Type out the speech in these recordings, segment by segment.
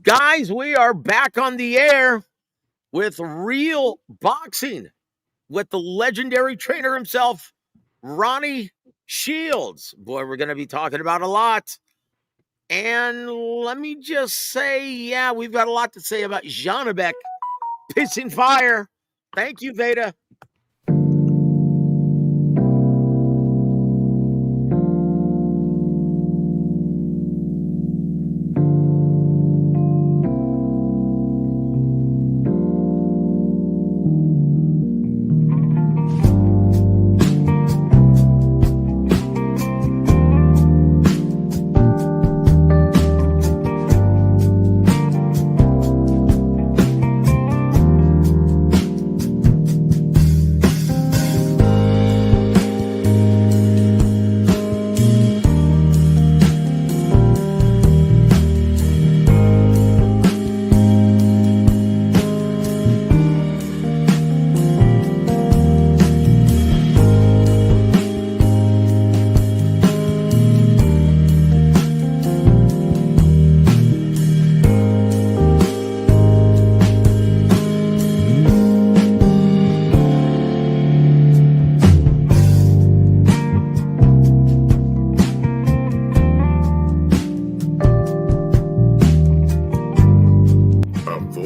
Guys, we are back on the air with real boxing with the legendary trainer himself, Ronnie Shields. Boy, we're going to be talking about a lot. And let me just say, yeah, we've got a lot to say about Janibek pissing fire. Thank you, Veda.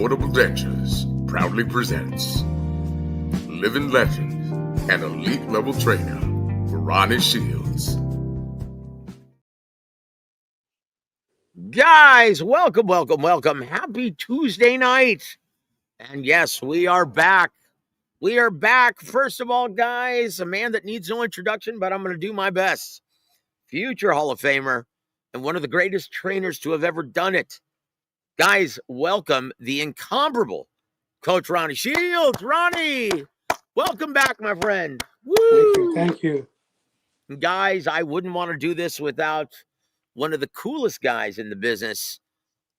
W.A.W Ventures proudly presents living legend and elite level trainer, Ronnie Shields. Guys, welcome. Happy Tuesday night. And yes, we are back. We are back. First of all, guys, a man that needs no introduction, but I'm going to do my best. Future Hall of Famer and one of the greatest trainers to have ever done it. Guys, welcome the incomparable Coach Ronnie Shields. Ronnie, welcome back, my friend. Woo! Thank you. Guys, I wouldn't want to do this without one of the coolest guys in the business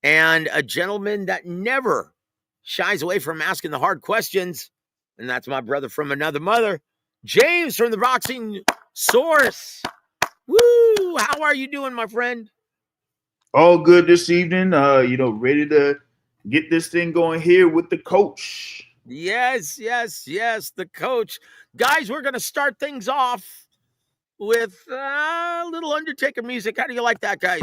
and a gentleman that never shies away from asking the hard questions. And that's my brother from another mother, James from the Boxing Source. Woo! How are you doing, my friend? All good this evening. Ready to get this thing going here with the coach. Yes, the coach. Guys, we're going to start things off with a little Undertaker music. How do you like that, guys?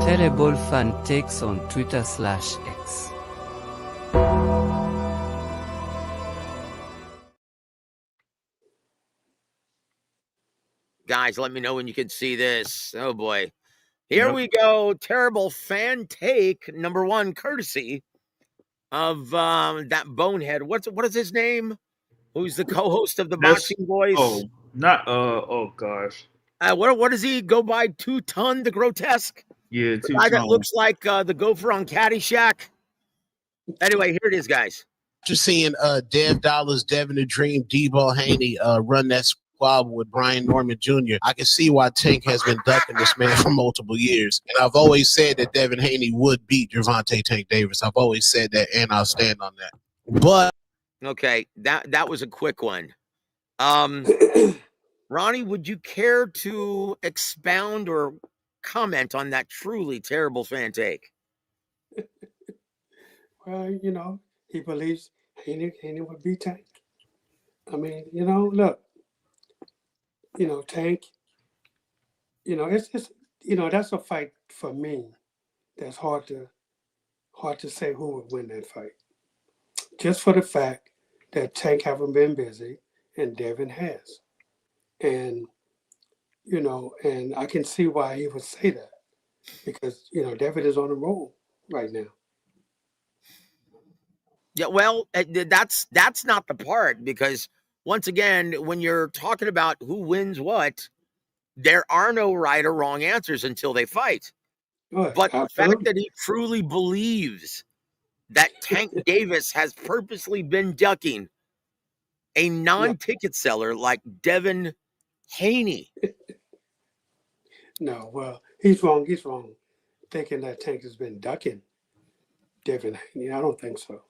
Terrible fan takes on Twitter/X. Guys, let me know when you can see this. Oh, boy. Here we go. Terrible fan take, number one, courtesy of that bonehead. What is his name? Who's the co-host of the Boxing Voice? Oh gosh. What does he go by? 2 Ton, the grotesque? Yeah, the guy that looks like the gopher on Caddyshack. Anyway, here it is, guys. Just seeing Dev Dollars, Devin the Dream, Debo Haney run that squad with Brian Norman Jr. I can see why Tank has been ducking this man for multiple years. And I've always said that Devin Haney would beat Gervonta Tank Davis. I've always said that, and I'll stand on that. But okay, that was a quick one. Ronnie, would you care to expound or comment on that truly terrible fan take? Well, he believes Haney would beat Tank. I mean, look, Tank, it's just, that's a fight for me that's hard to say who would win that fight. Just for the fact that Tank haven't been busy and Devin has. And, and I can see why he would say that because, Devin is on the roll right now. Yeah, well, that's not the part because once again, when you're talking about who wins what, there are no right or wrong answers until they fight. But the fact that he truly believes that Tank Davis has purposely been ducking a non-ticket seller like Devin Haney. No, well, he's wrong. He's wrong thinking that Tank has been ducking Devin Haney. I don't think so.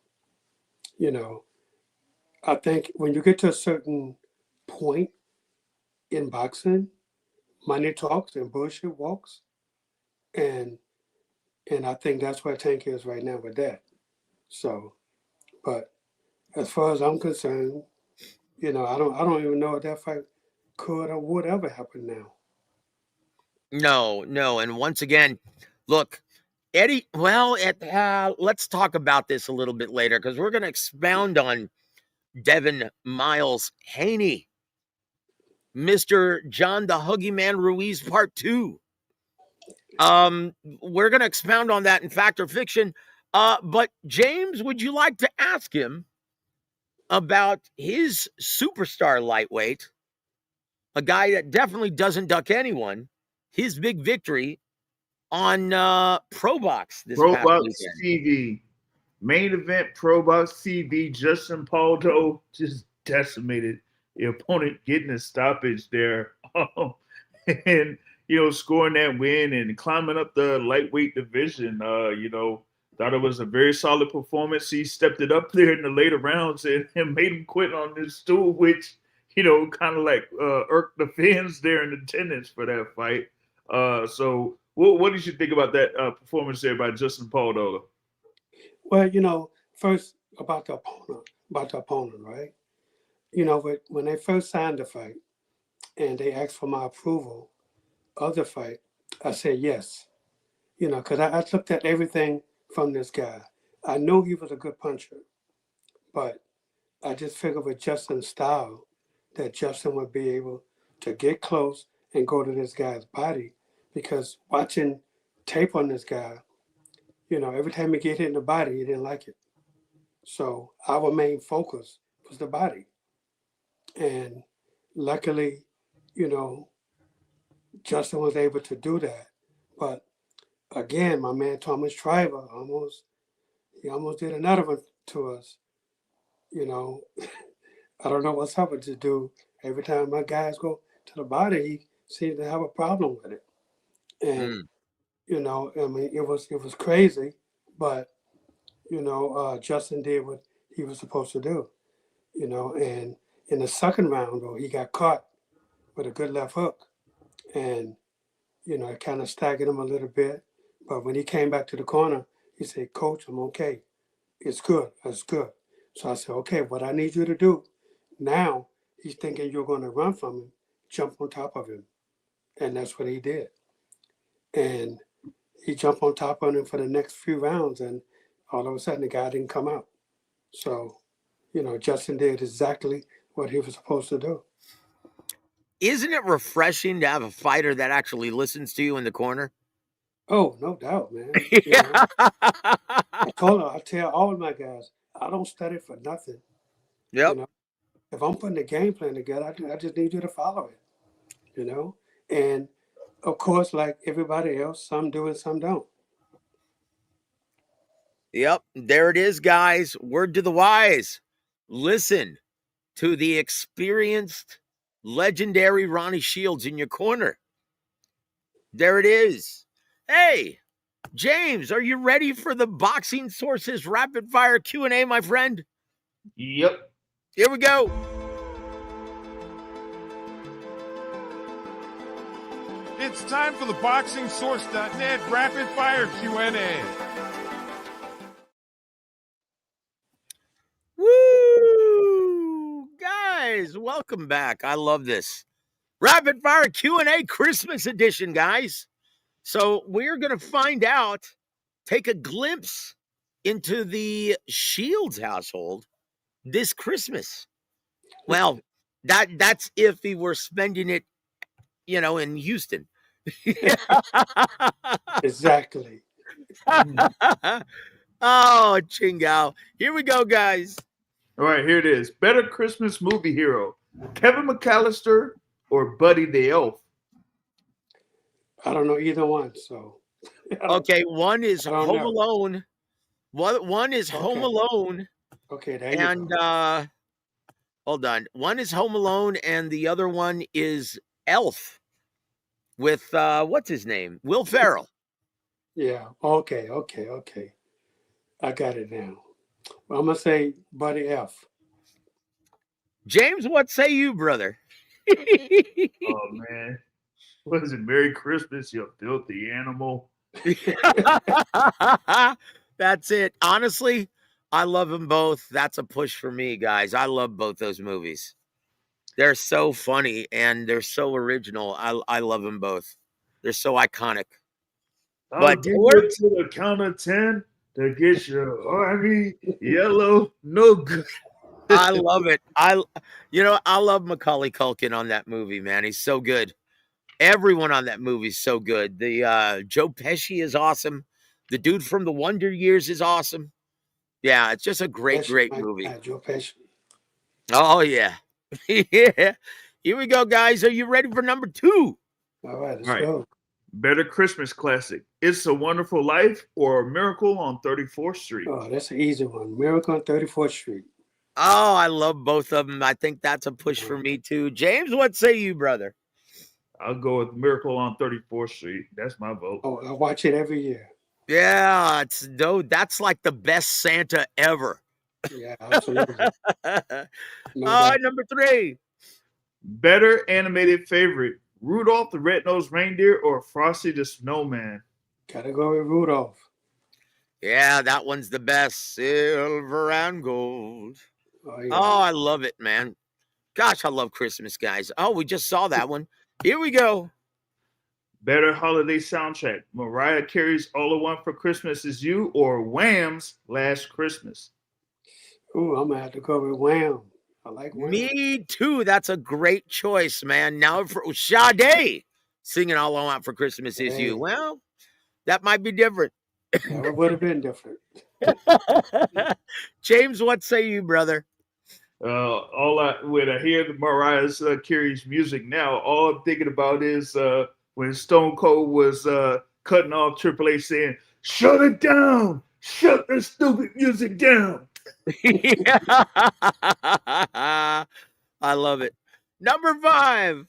I think when you get to a certain point in boxing, money talks and bullshit walks, and I think that's where Tank is right now with that. So, but as far as I'm concerned, I don't even know if that fight could or would ever happen now. No. And once again, look, Eddie, well, let's talk about this a little bit later because we're going to expound on Devin Miles Haney, Mr. John the Huggy Man Ruiz Part 2. We're going to expound on that in Fact or Fiction. But James, would you like to ask him about his superstar lightweight, a guy that definitely doesn't duck anyone, his big victory on Pro Box this past ProBox weekend? TV. Main event ProBox TV. Justin Paldo just decimated the opponent, getting a stoppage there. And, scoring that win and climbing up the lightweight division. Thought it was a very solid performance. He stepped it up there in the later rounds and made him quit on his stool, which, kind of like irked the fans there in attendance for that fight. So what did you think about that performance there by Justin Paldo? Well, first about the opponent, right? When they first signed the fight and they asked for my approval of the fight, I said yes. Because I looked at everything from this guy. I knew he was a good puncher, but I just figured with Justin's style that Justin would be able to get close and go to this guy's body. Because watching tape on this guy, every time he get hit in the body, he didn't like it. So our main focus was the body. And luckily, Justin was able to do that. But again, my man Thomas Shriver almost did another one to us. I don't know what's happened to do. Every time my guys go to the body, he seems to have a problem with it. And it was crazy, but Justin did what he was supposed to do. And in the second round, though, he got caught with a good left hook, and it kind of staggered him a little bit. But when he came back to the corner, he said, "Coach, I'm okay. It's good. It's good." So I said, "Okay, what I need you to do now," he's thinking you're going to run from him, jump on top of him, and that's what he did. And he jumped on top of him for the next few rounds, and all of a sudden the guy didn't come out. So, Justin did exactly what he was supposed to do. Isn't it refreshing to have a fighter that actually listens to you in the corner? Oh, no doubt, man. Yeah. I tell all of my guys, I don't study for nothing. Yep. If I'm putting a game plan together, I just need you to follow it. And of course, like everybody else, some do and some don't. Yep. There it is, guys. Word to the wise. Listen to the experienced, legendary Ronnie Shields in your corner. There it is. Hey, James, are you ready for the Boxing Sources Rapid Fire Q&A, my friend? Yep. Here we go. It's time for the BoxingSource.net Rapid Fire Q&A. Woo! Guys, welcome back. I love this. Rapid Fire Q&A Christmas edition, guys. So we're going to find out, take a glimpse into the Shields household this Christmas. Well, that's if he were spending it, in Houston. Exactly. Oh, Chingao. Here we go, guys. All right, here it is. Better Christmas movie hero, Kevin McAllister or Buddy the Elf? I don't know either one. So. Okay, one is Home know. Alone. One is Home Alone. Okay, there you go. And hold on. One is Home Alone, and the other one is Elf with what's his name? Will Ferrell. Yeah. Okay. I got it now. Well, I'm gonna say Buddy F. James, what say you, brother? Oh man, What is it? Merry Christmas, you filthy animal. That's it. Honestly, I love them both. That's a push for me, guys. I love both those movies. They're so funny and they're so original. I love them both. They're so iconic. I'll But give we're you to the count of 10 to get your army yellow no good. I love it. I love Macaulay Culkin on that movie, man. He's so good. Everyone on that movie is so good. The Joe Pesci is awesome. The dude from the Wonder Years is awesome. Yeah, it's just a great, Pesci, great my movie. God, Joe Pesci. Oh yeah. Yeah. Here we go, guys. Are you ready for number 2? All right, let's All right. go. Better Christmas classic. It's a Wonderful Life or Miracle on 34th Street. Oh, that's an easy one. Miracle on 34th Street. Oh, I love both of them. I think that's a push for me too. James, what say you, brother? I'll go with Miracle on 34th Street. That's my vote. Oh, I watch it every year. Yeah, that's like the best Santa ever. Yeah, absolutely. All No right, doubt. number 3. Better animated favorite. Rudolph the Red-Nosed Reindeer or Frosty the Snowman? Gotta go with Rudolph. Yeah, that one's the best. Silver and gold. Oh, yeah. Oh, I love it, man. Gosh, I love Christmas, guys. Oh, we just saw that one. Here we go. Better holiday soundtrack. Mariah Carey's All I Want for Christmas Is You or Wham's Last Christmas? Ooh, I'm gonna have to go with Wham. I like Wham. Me too. That's a great choice, man. Now for Sade singing All I Want for Christmas Is Hey. You. Well, that might be different. Never would have been different. James, what say you, brother? When I hear the Mariah Carey's music now, all I'm thinking about is when Stone Cold was cutting off Triple H saying, "Shut it down! Shut the stupid music down!" I love it. Number 5.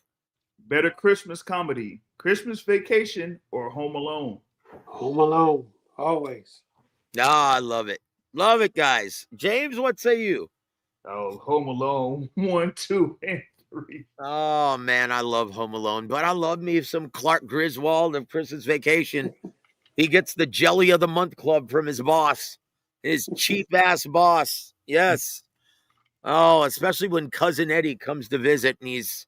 Better Christmas comedy: Christmas Vacation or Home Alone? Home Alone, always. I love it. Love it, guys. James, what say you? Oh, Home Alone 1, 2, and 3. Oh, man, I love Home Alone, but I love me some Clark Griswold of Christmas Vacation. He gets the Jelly of the Month Club from his boss, his cheap-ass boss. Yes. Oh, especially when Cousin Eddie comes to visit and he's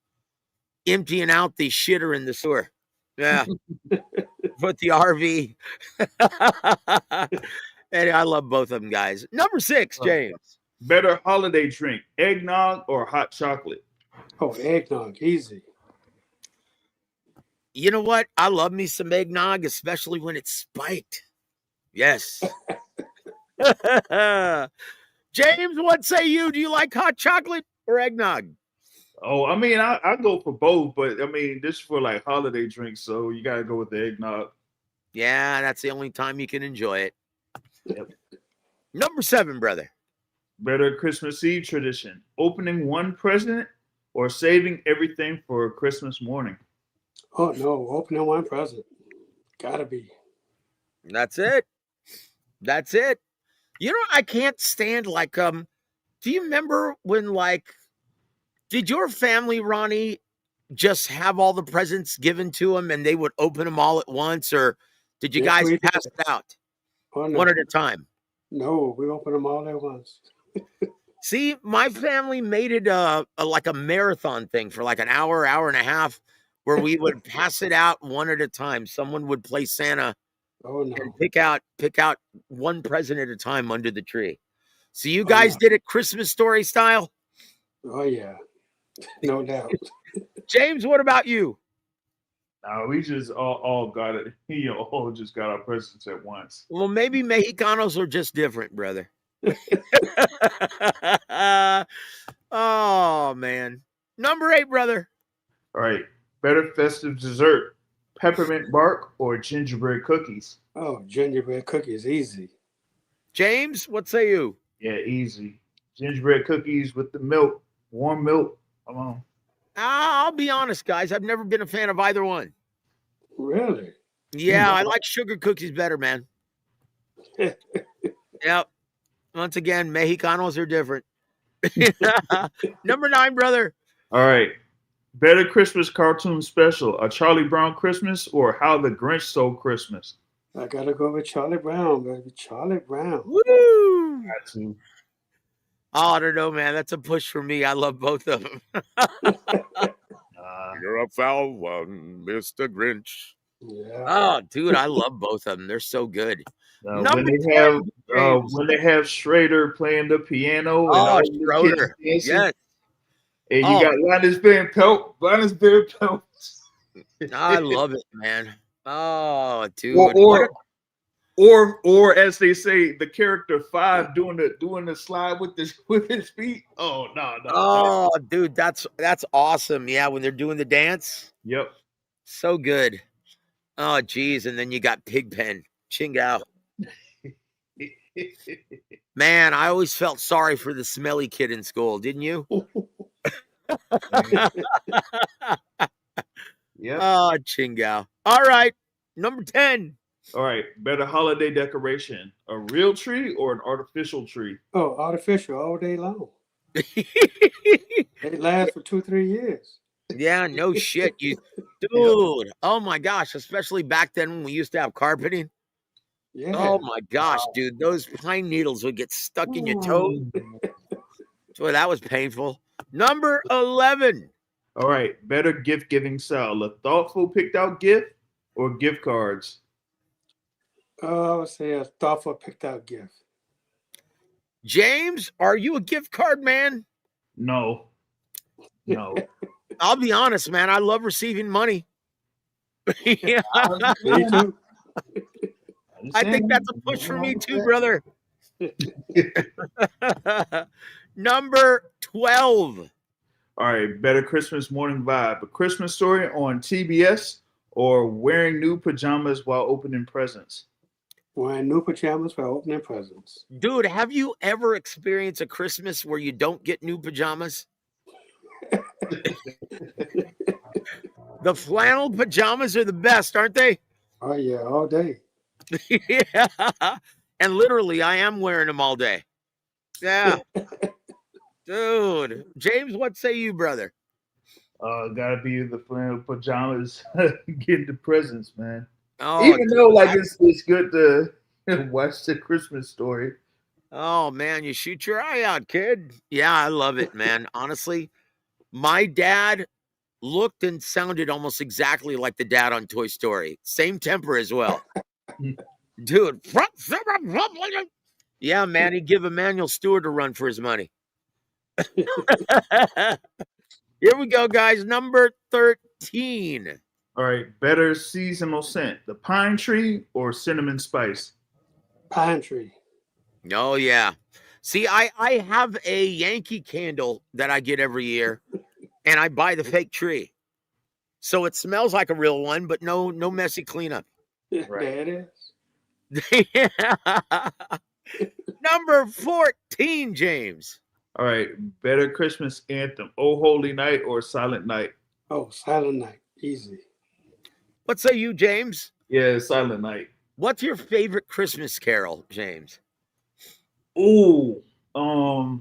emptying out the shitter in the sewer. Yeah. Put the RV. And I love both of them, guys. Number 6, James. Better holiday drink: eggnog or hot chocolate? Oh, eggnog, easy. You know what? I love me some eggnog, especially when it's spiked. Yes. James, what say you? Do you like hot chocolate or eggnog? Oh, I mean, I go for both, but I mean, this is for like holiday drinks, so you gotta go with the eggnog. Yeah, that's the only time you can enjoy it. Yep. Number 7, brother. Better Christmas Eve tradition: opening one present or saving everything for Christmas morning? Oh no, opening one present. Gotta be. That's it. That's it. You know, I can't stand do you remember when did your family, Ronnie, just have all the presents given to them and they would open them all at once, or did you Yes, guys we pass did. it out Oh no. one at a time? No, we open them all at once. See, my family made it like a marathon thing for like an hour, hour and a half, where we would pass it out one at a time. Someone would play Santa Oh no. and pick out one present at a time under the tree. So you Oh, guys no. did it Christmas story style? Oh yeah. No doubt. James, what about you? We just all got it. All just got our presents at once. Well, maybe Mexicanos are just different, brother. Oh, man. Number 8, brother. All right. Better festive dessert: peppermint bark or gingerbread cookies? Oh, gingerbread cookies, easy. James, what say you? Yeah, easy. Gingerbread cookies with the milk, warm milk. Come on. I'll be honest, guys. I've never been a fan of either one. Really? Yeah, I like sugar cookies better, man. Yep. Once again, Mexicanos are different. Number 9, brother. All right. Better Christmas cartoon special: A Charlie Brown Christmas or How the Grinch Stole Christmas? I gotta go with Charlie Brown, baby. Charlie Brown. Woo! Got to. Oh, I don't know, man. That's a push for me. I love both of them. You're a foul one, Mr. Grinch. Yeah. Oh, dude, I love both of them. They're so good. when Number they 10, have James. when they have Schrader playing the piano and Oh, all the kids Schroeder. dancing, Yes. and you Oh. got Linus Van Pelt, I love it, man. Oh, dude. or as they say, the character 5 doing the slide with his feet. Oh no. Oh, dude, that's awesome. Yeah, when they're doing the dance. Yep. So good. Oh, geez. And then you got Pigpen, Chingao. Man, I always felt sorry for the smelly kid in school, didn't you? Yep. Oh, Chingao. All right. Number 10. All right. Better holiday decoration: a real tree or an artificial tree? Oh, artificial all day long. They last for 2-3 years. Yeah, no shit. Dude. Oh my gosh. Especially back then when we used to have carpeting. Yeah. Oh my gosh, dude. Those pine needles would get stuck in your toes. Boy, that was painful. Number 11. All right. Better gift giving style: a thoughtful picked out gift or gift cards? I would say a thoughtful picked out gift. James, are you a gift card man? No. I'll be honest, man. I love receiving money. Yeah. Me too. I think that's a push for me too, brother. Number 12. All right, better Christmas morning vibe: a Christmas Story on TBS or wearing new pajamas while opening presents? Wearing new pajamas for opening presents. Dude, have you ever experienced a Christmas where you don't get new pajamas? The flannel pajamas are the best, aren't they? Oh yeah, all day. Yeah. And literally, I am wearing them all day. Yeah. Dude. James, what say you, brother? Gotta be the flannel pajamas getting the presents, man. Oh, Even dude, though it's good to watch the Christmas Story. oh, man, you shoot your eye out, kid. Yeah, I love it, man. Honestly, my dad looked and sounded almost exactly like the dad on Toy Story. Same temper as well. Dude. Yeah, man, he'd give Emmanuel Stewart a run for his money. Here we go, guys. Number 13. All right, better seasonal scent: the pine tree or cinnamon spice? Pine tree. Oh, yeah. See, I have a Yankee candle that I get every year, and I buy the fake tree. So it smells like a real one, but no messy cleanup. There it is. Number 14, James. All right, better Christmas anthem: "Oh Holy Night" or "Silent Night"? Oh, Silent Night. Easy. What say you, James? Yeah, "Silent Night." What's your favorite Christmas carol, James? Ooh, well,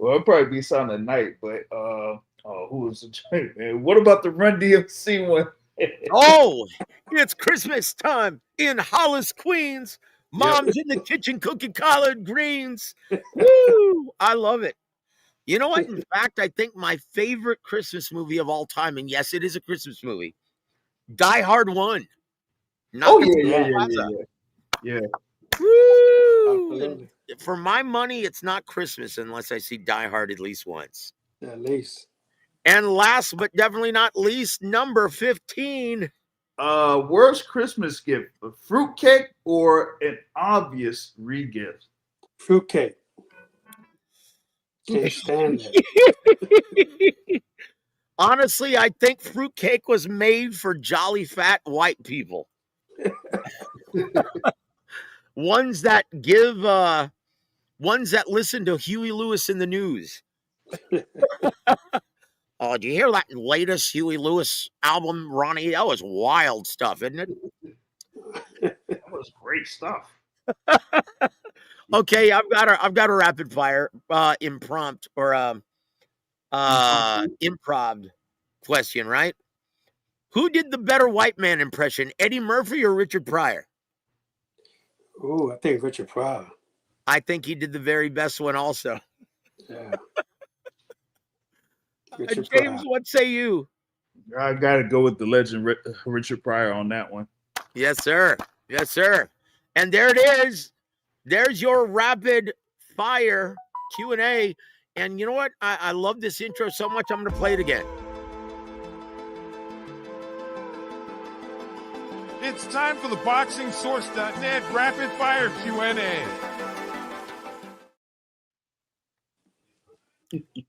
it'd probably be "Silent Night," but who was the joint, man? What about the Run DMC one? Oh, it's Christmas time in Hollis, Queens. Mom's in the kitchen cooking collard greens. Woo! I love it. You know what? In fact, I think my favorite Christmas movie of all time, and yes, it is a Christmas movie, Die Hard 1. Oh, yeah. Woo! Absolutely. And for my money, it's not Christmas unless I see Die Hard at least once. At least. And last but definitely not least, number 15. Worst Christmas gift: a fruitcake or an obvious re-gift? Fruitcake. Can't stand it. Honestly, I think fruitcake was made for jolly fat white people. Ones that listen to Huey Lewis in the news. Oh, do you hear that latest Huey Lewis album, Ronnie? That was wild stuff, isn't it? That was great stuff. Okay, I've got a rapid fire impromptu or improv question, right? Who did the better white man impression, Eddie Murphy or Richard Pryor? Ooh, I think Richard Pryor. I think he did the very best one also. Yeah. Richard James, Pryor. what say you? I got to go with the legend Richard Pryor on that one. Yes, sir. Yes, sir. And there it is. There's your rapid fire Q&A. And you know what? I love this intro so much, I'm going to play it again. It's time for the BoxingSource.net Rapid Fire Q&A.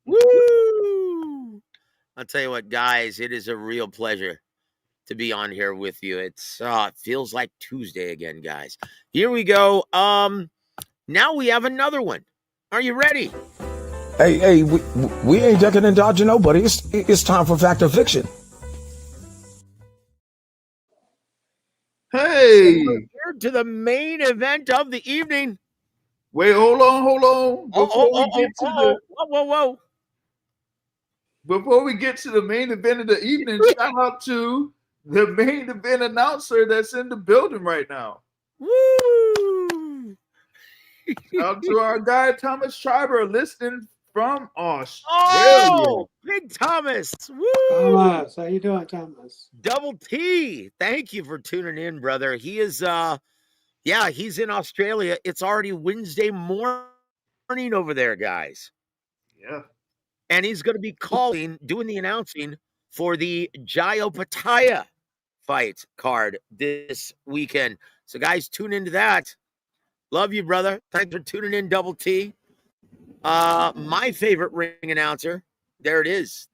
Woo! I'll tell you what, guys, it is a real pleasure to be on here with you. It feels like Tuesday again, guys. Here we go. Now we have another one. Are you ready? Hey, we ain't ducking and dodging nobody. It's time for fact or fiction. Hey, We're here to the main event of the evening. wait, hold on. Whoa. Before we get to the main event of the evening, shout out to the main event announcer that's in the building right now. Woo! Shout out to our guy Thomas Schreiber listening from Australia. Oh, Big Thomas. Woo! Thomas, how you doing, Thomas? Double T. Thank you for tuning in, brother. He is he's in Australia. It's already Wednesday morning over there, guys. Yeah. And he's going to be doing the announcing for the Jayapataya fight card this weekend. So, guys, tune into that. Love you, brother. Thanks for tuning in, Double T. My favorite ring announcer. There it is.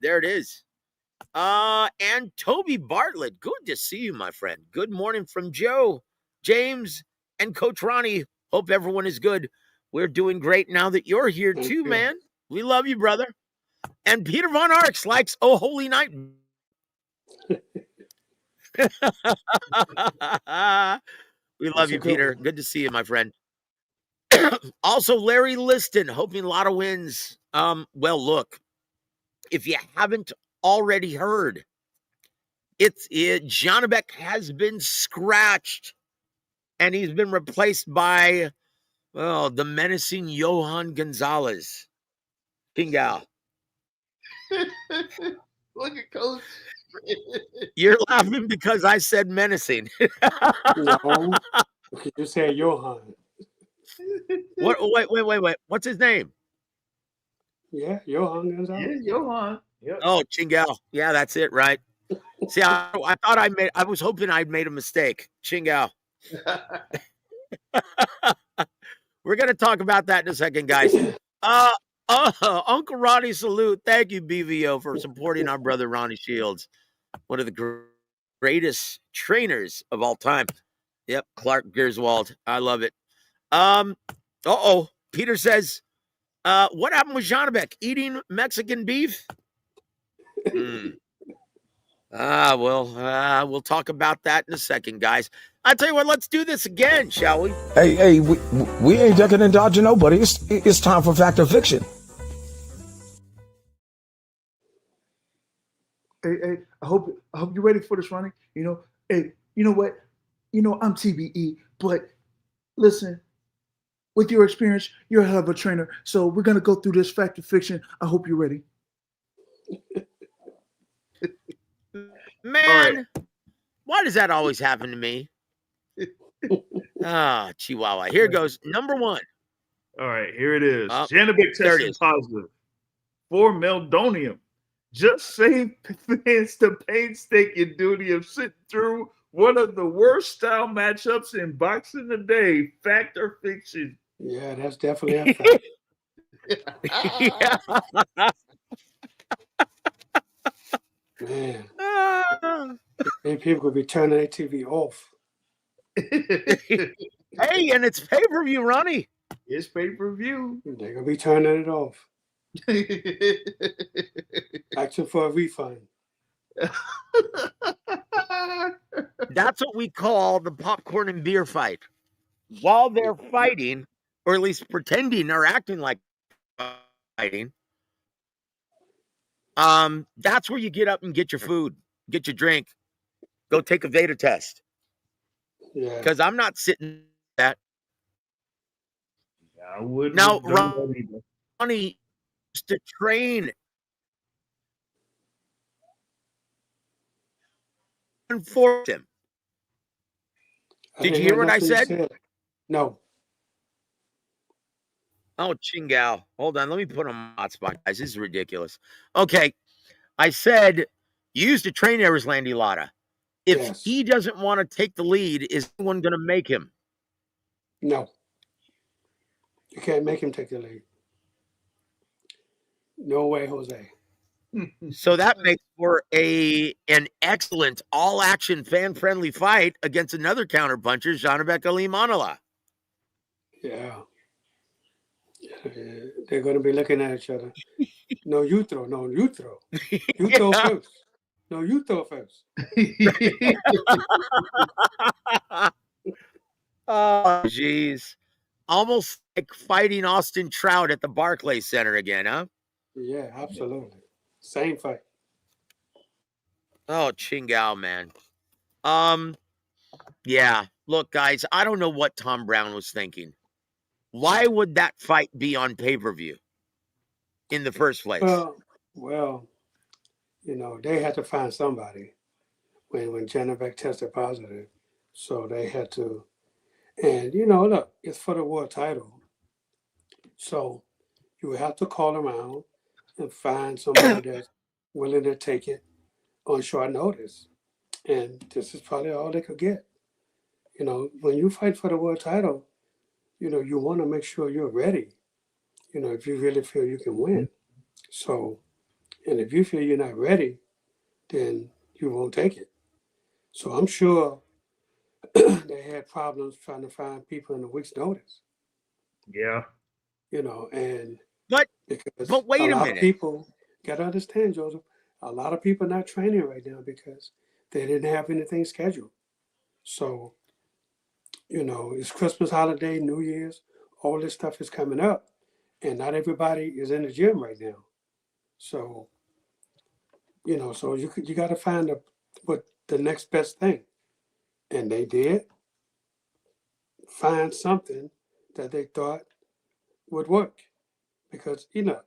And Toby Bartlett. Good to see you, my friend. Good morning from Joe, James, and Coach Ronnie. Hope everyone is good. We're doing great now that you're here too, man. We love you, brother. And Peter Von Arx likes Oh Holy Night. We love you, Peter. Good to see you, my friend. Also, Larry Liston, hoping a lot of wins. Well, look, if you haven't already heard, Janibek has been scratched, and he's been replaced by, the menacing Johan Gonzalez. Pingao. Look at Coach. You're laughing because I said menacing. No, you said Johan. What? Wait. What's his name? Yeah, Johan Gonzalez. Yeah, Johan. Yep. Oh, Chingao. Yeah, that's it, right? See, I thought I was hoping I'd made a mistake. Chingao. We're going to talk about that in a second, guys. Uncle Ronnie salute. Thank you, BVO, for supporting our brother Ronnie Shields, one of the greatest trainers of all time. Yep, Clark Gerswald. I love it. Peter says, what happened with Janibek? Eating Mexican beef? We'll talk about that in a second, guys. I tell you what, let's do this again, shall we? Hey, we ain't ducking and dodging nobody. It's time for fact or fiction. Hey, I hope you're ready for this, Ronnie. You know what? I'm TBE, but listen, with your experience, you're a hell of a trainer. So we're gonna go through this fact or fiction. I hope you're ready. Man, why does that always happen to me? Chihuahua. Here goes. Number one. All right, here it is. Janibek tested positive for meldonium. Just save fans the painstaking duty of sitting through one of the worst style matchups in boxing today. Fact or fiction? Yeah, that's definitely a fact. Man, maybe people could be turning their TV off. Hey, and it's pay-per-view, Ronnie. It's pay-per-view. They're gonna be turning it off. Action for a refund. That's what we call the popcorn and beer fight. While they're fighting, or at least pretending or acting like fighting, That's where you get up and get your food, get your drink, go take a Veda test. Yeah. Because I'm not sitting at I wouldn't now. have done that either. Ronnie used to train and force him. Did you hear what I said? No. Oh, Chingao. Hold on. Let me put him on hotspot, guys. This is ridiculous. Okay. I said you used to train Erislandy Lotta. If Yes. he doesn't want to take the lead, is anyone going to make him? No. You can't make him take the lead. No way, Jose. So that makes for an excellent all-action, fan-friendly fight against another counterpuncher, Janibek Ali Manala. Yeah. They're going to be looking at each other. No, you throw. No, you throw. You throw first. No, you throw first. Oh, jeez. Almost like fighting Austin Trout at the Barclays Center again, huh? Yeah, absolutely. Same fight. Oh, Chingao, man. Yeah. Look, guys, I don't know what Tom Brown was thinking. Why would that fight be on pay-per-view in the first place? Well, you know, they had to find somebody when Janibek tested positive. So they had to, and you know, look, it's for the world title. So you would have to call around and find somebody that's willing to take it on short notice. And this is probably all they could get. You know, when you fight for the world title, you know, you want to make sure you're ready. You know, if you really feel you can win. So, and if you feel you're not ready, then you won't take it. So I'm sure they had problems trying to find people in a week's notice. Yeah. You know, and But wait a lot minute. of people got to understand, Joseph, a lot of people are not training right now because they didn't have anything scheduled. So, you know, it's Christmas holiday, New Year's, all this stuff is coming up, and not everybody is in the gym right now. So, you know, so you got to find what the next best thing, and they did find something that they thought would work, because you know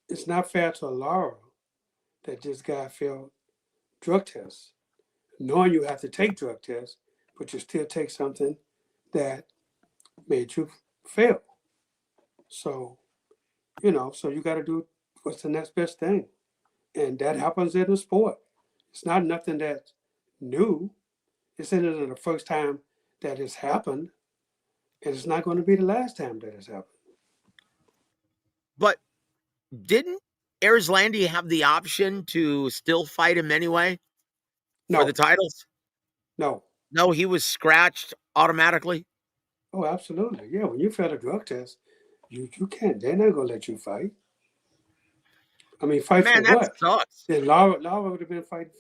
it's not fair to Laura that this guy failed drug tests, knowing you have to take drug tests, but you still take something that made you fail. So, you know, so you got to do what's the next best thing. And that happens in the sport. It's not nothing that's new. This isn't the first time that it's happened. And it's not going to be the last time that it's happened. But didn't Erislandy have the option to still fight him anyway for the titles? No. No, he was scratched automatically? Oh, absolutely. Yeah, when you fail a drug test, you can't. They're not going to let you fight. I mean, fight Man, for that what? sucks. Then Laura would have been fighting.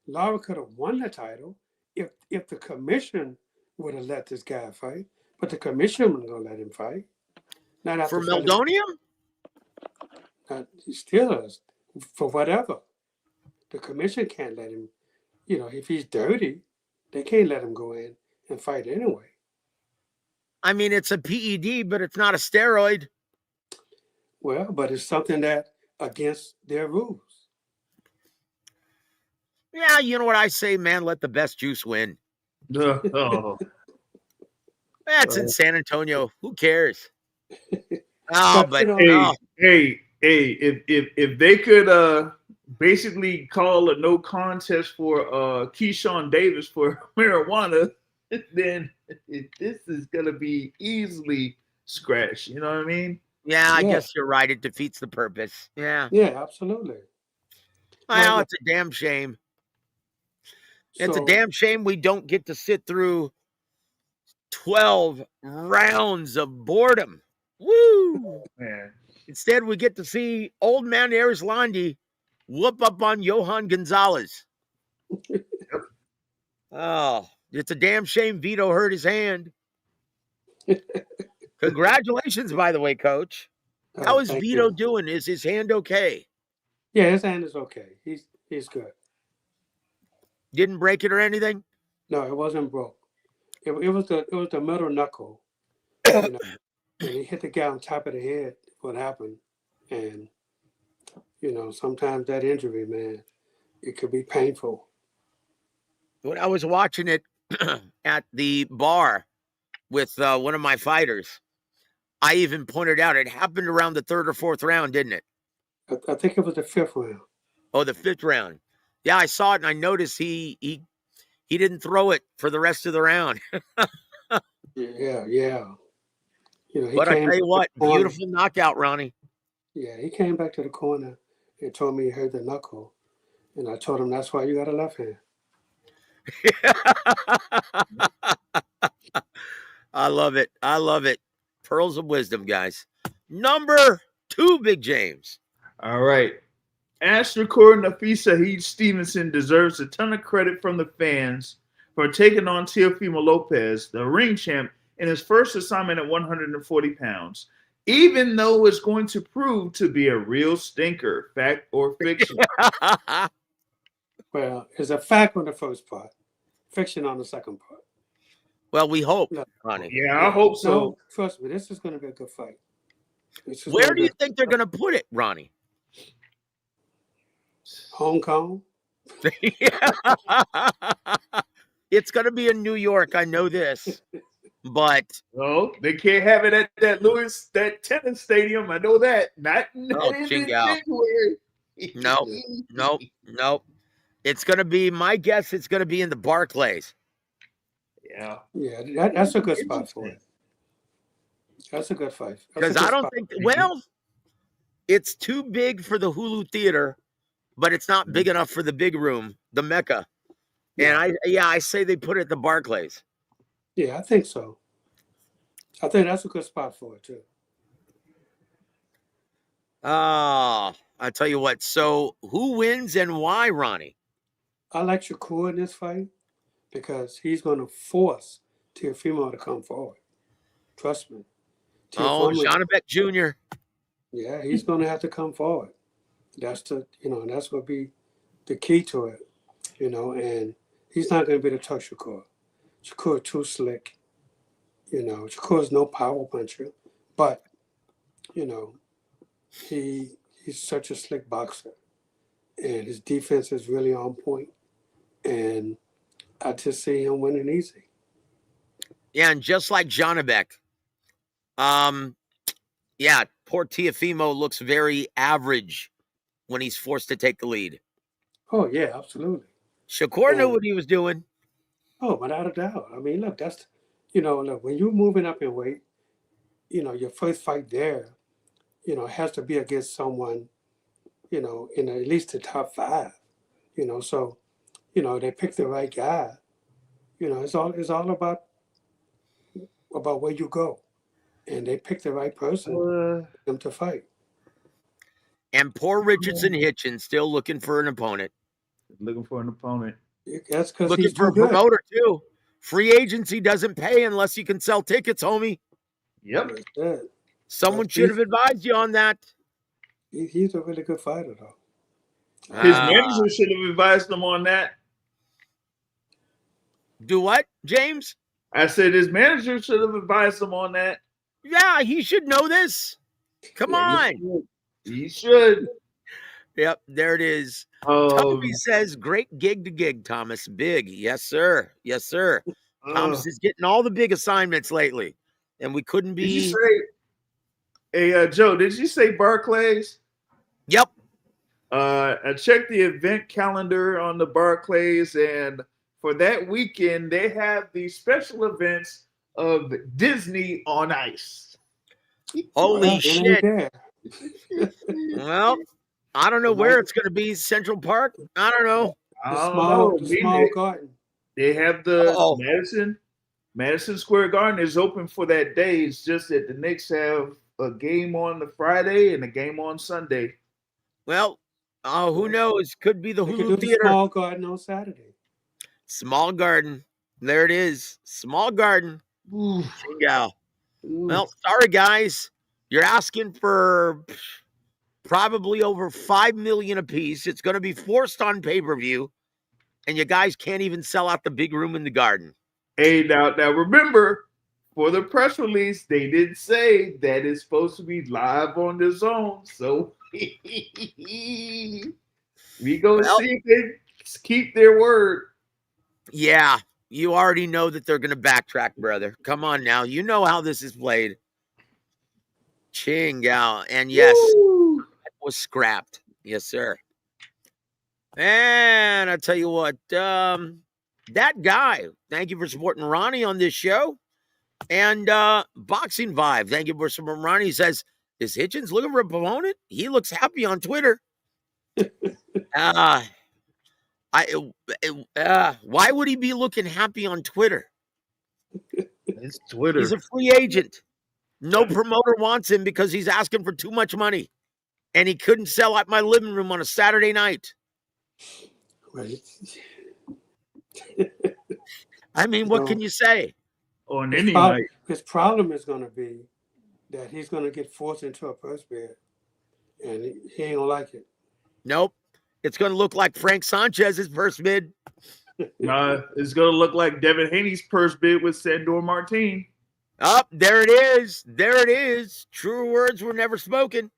Laura could have won the title if the commission would have let this guy fight, but the commission wasn't going to let him fight. Not after For Meldonium? Steelers, for whatever. The commission can't let him, you know, if he's dirty, they can't let him go in and fight anyway. I mean, it's a PED, but it's not a steroid. Well, but it's something that against their rules. Yeah, you know what I say, man? Let the best juice win. Oh. That's in San Antonio. Who cares? But hey, if they could basically call a no contest for Keyshawn Davis for marijuana, then this is gonna be easily scratched. You know what I mean? Yeah, I guess you're right. It defeats the purpose. Yeah. Yeah, absolutely. Well, it's a damn shame. It's a damn shame we don't get to sit through 12 rounds of boredom. Woo! Man. Instead, we get to see old man Erislandy whoop up on Johan Gonzalez. Oh, it's a damn shame Vito hurt his hand. Congratulations, by the way, Coach. How is Vito doing? Is his hand okay? Yeah, his hand is okay. He's good. Didn't break it or anything? No, it wasn't broke. It was the middle knuckle, you know, and he hit the guy on top of the head. What happened? And sometimes that injury, man, it could be painful. When I was watching it at the bar with one of my fighters, I even pointed out it happened around the third or fourth round, didn't it? I think it was the fifth round. Oh, the fifth round. Yeah, I saw it and I noticed he didn't throw it for the rest of the round. Yeah. He But I came tell you back what, to the corner. beautiful knockout, Ronnie. Yeah, he came back to the corner and told me he hurt the knuckle, and I told him that's why you got a left hand. I love it. I love it. Pearls of wisdom, guys. Number 2, Big James. All right. Astrid Nafisa Heed Stevenson deserves a ton of credit from the fans for taking on Teofimo Lopez, the ring champ, in his first assignment at 140 pounds, even though it's going to prove to be a real stinker, fact or fiction. Well, it's a fact on the first part, fiction on the second part. Well, we hope, No. Ronnie. Yeah, I hope so. No, trust me, this is going to be a good fight. Where do you think they're going to put it, Ronnie? Hong Kong? It's going to be in New York. I know this. But no, they can't have it at that tennis stadium. I know that. Not in Chingal. January. Nope. It's going to be, my guess, it's going to be in the Barclays. Yeah. Yeah, that's a good spot for it. That's a good fight. Because I don't think, it's too big for the Hulu Theater, but it's not big enough for the big room, the Mecca. And I say they put it at the Barclays. Yeah, I think so. I think that's a good spot for it, too. I tell you what. So who wins and why, Ronnie? I like Shakur in this fight because he's going to force Teofimo to come forward. Trust me. Janibek Jr. Yeah, he's going to have to come forward. That's that's going to be the key to it, and he's not going to be the tough Shakur. Shakur too slick. Shakur's no power puncher, but, he's such a slick boxer, and his defense is really on point, and I just see him winning easy. Yeah, and just like Janibek, poor Teofimo looks very average when he's forced to take the lead. Oh, yeah, absolutely. Shakur knew what he was doing. Oh, without a doubt. I mean, look, that's, when you're moving up in weight, your first fight there, has to be against someone, in at least the top 5, so, they pick the right guy. It's all about where you go. And they pick the right person for them to fight. And poor Richardson Hitchens still looking for an opponent. Looking for an opponent. That's because looking for a promoter too. Free agency doesn't pay unless you can sell tickets, homie. Yep. Someone should have advised you on that. He's a really good fighter, though. His manager should have advised him on that. Do what, James? I said his manager should have advised him on that. Yeah, he should know this. Come on. He should. Yep, there it is. Toby says, great gig to gig, Thomas. Big. Yes, sir. Yes, sir. Thomas is getting all the big assignments lately. And we couldn't be. Did you say, hey, Joe, did you say Barclays? Yep. I checked the event calendar on the Barclays, and for that weekend, they have the special events of Disney on Ice. Holy shit. Well, I don't know where it's going to be. Central Park? I don't know. The small garden. They have the Madison Square Garden is open for that day. It's just that the Knicks have a game on the Friday and a game on Sunday. Well, who knows? Could be the Hulu Theater. Small garden on Saturday. Small garden. There it is. Small garden. Chingal. Well, sorry, guys. You're asking for probably over $5 million a piece. It's going to be forced on pay-per-view, and you guys can't even sell out the big room in the Garden. Hey, now remember, for the press release, they did say that it's supposed to be live on the zone. So we gonna see if they keep their word. Yeah, you already know that they're going to backtrack, brother. Come on now. You know how this is played. Chingao. And yes, Woo! that was scrapped. Yes, sir. And I tell you what, that guy, thank you for supporting Ronnie on this show. And Boxing Vibe, thank you for supporting Ronnie. He says, is Hitchens looking for a opponent? He looks happy on Twitter. Why would he be looking happy on Twitter? It's Twitter. He's a free agent. No promoter wants him because he's asking for too much money. And he couldn't sell out my living room on a Saturday night. I mean, what can you say? On any night. His problem is going to be that he's going to get forced into a purse bid, and he ain't going to like it. Nope. It's going to look like Frank Sanchez's first bid. It's going to look like Devin Haney's first bid with Sandor Martin. There it is. There it is. True words were never spoken.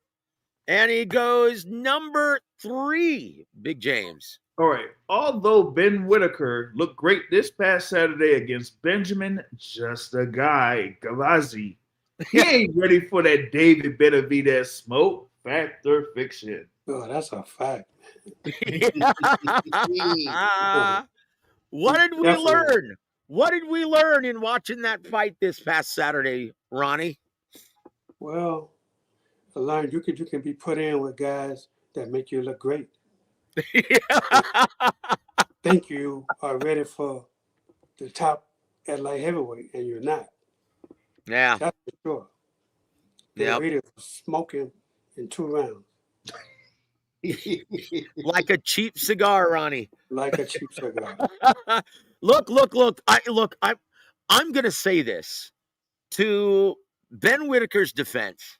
And he goes number 3, Big James. All right. Although Ben Whitaker looked great this past Saturday against Benjamin Just a Guy Gavazzi, he ain't ready for that David Benavidez smoke. Fact or fiction? Oh, that's a fact. What did we learn? What did we learn in watching that fight this past Saturday, Ronnie? Well, I learned you can be put in with guys that make you look great. Think you are ready for the top at light heavyweight, and you're not. Yeah. That's for sure. Yeah. Smoking in 2 rounds. Like a cheap cigar, Ronnie. Like a cheap cigar. Look. I'm going to say this to Ben Whitaker's defense.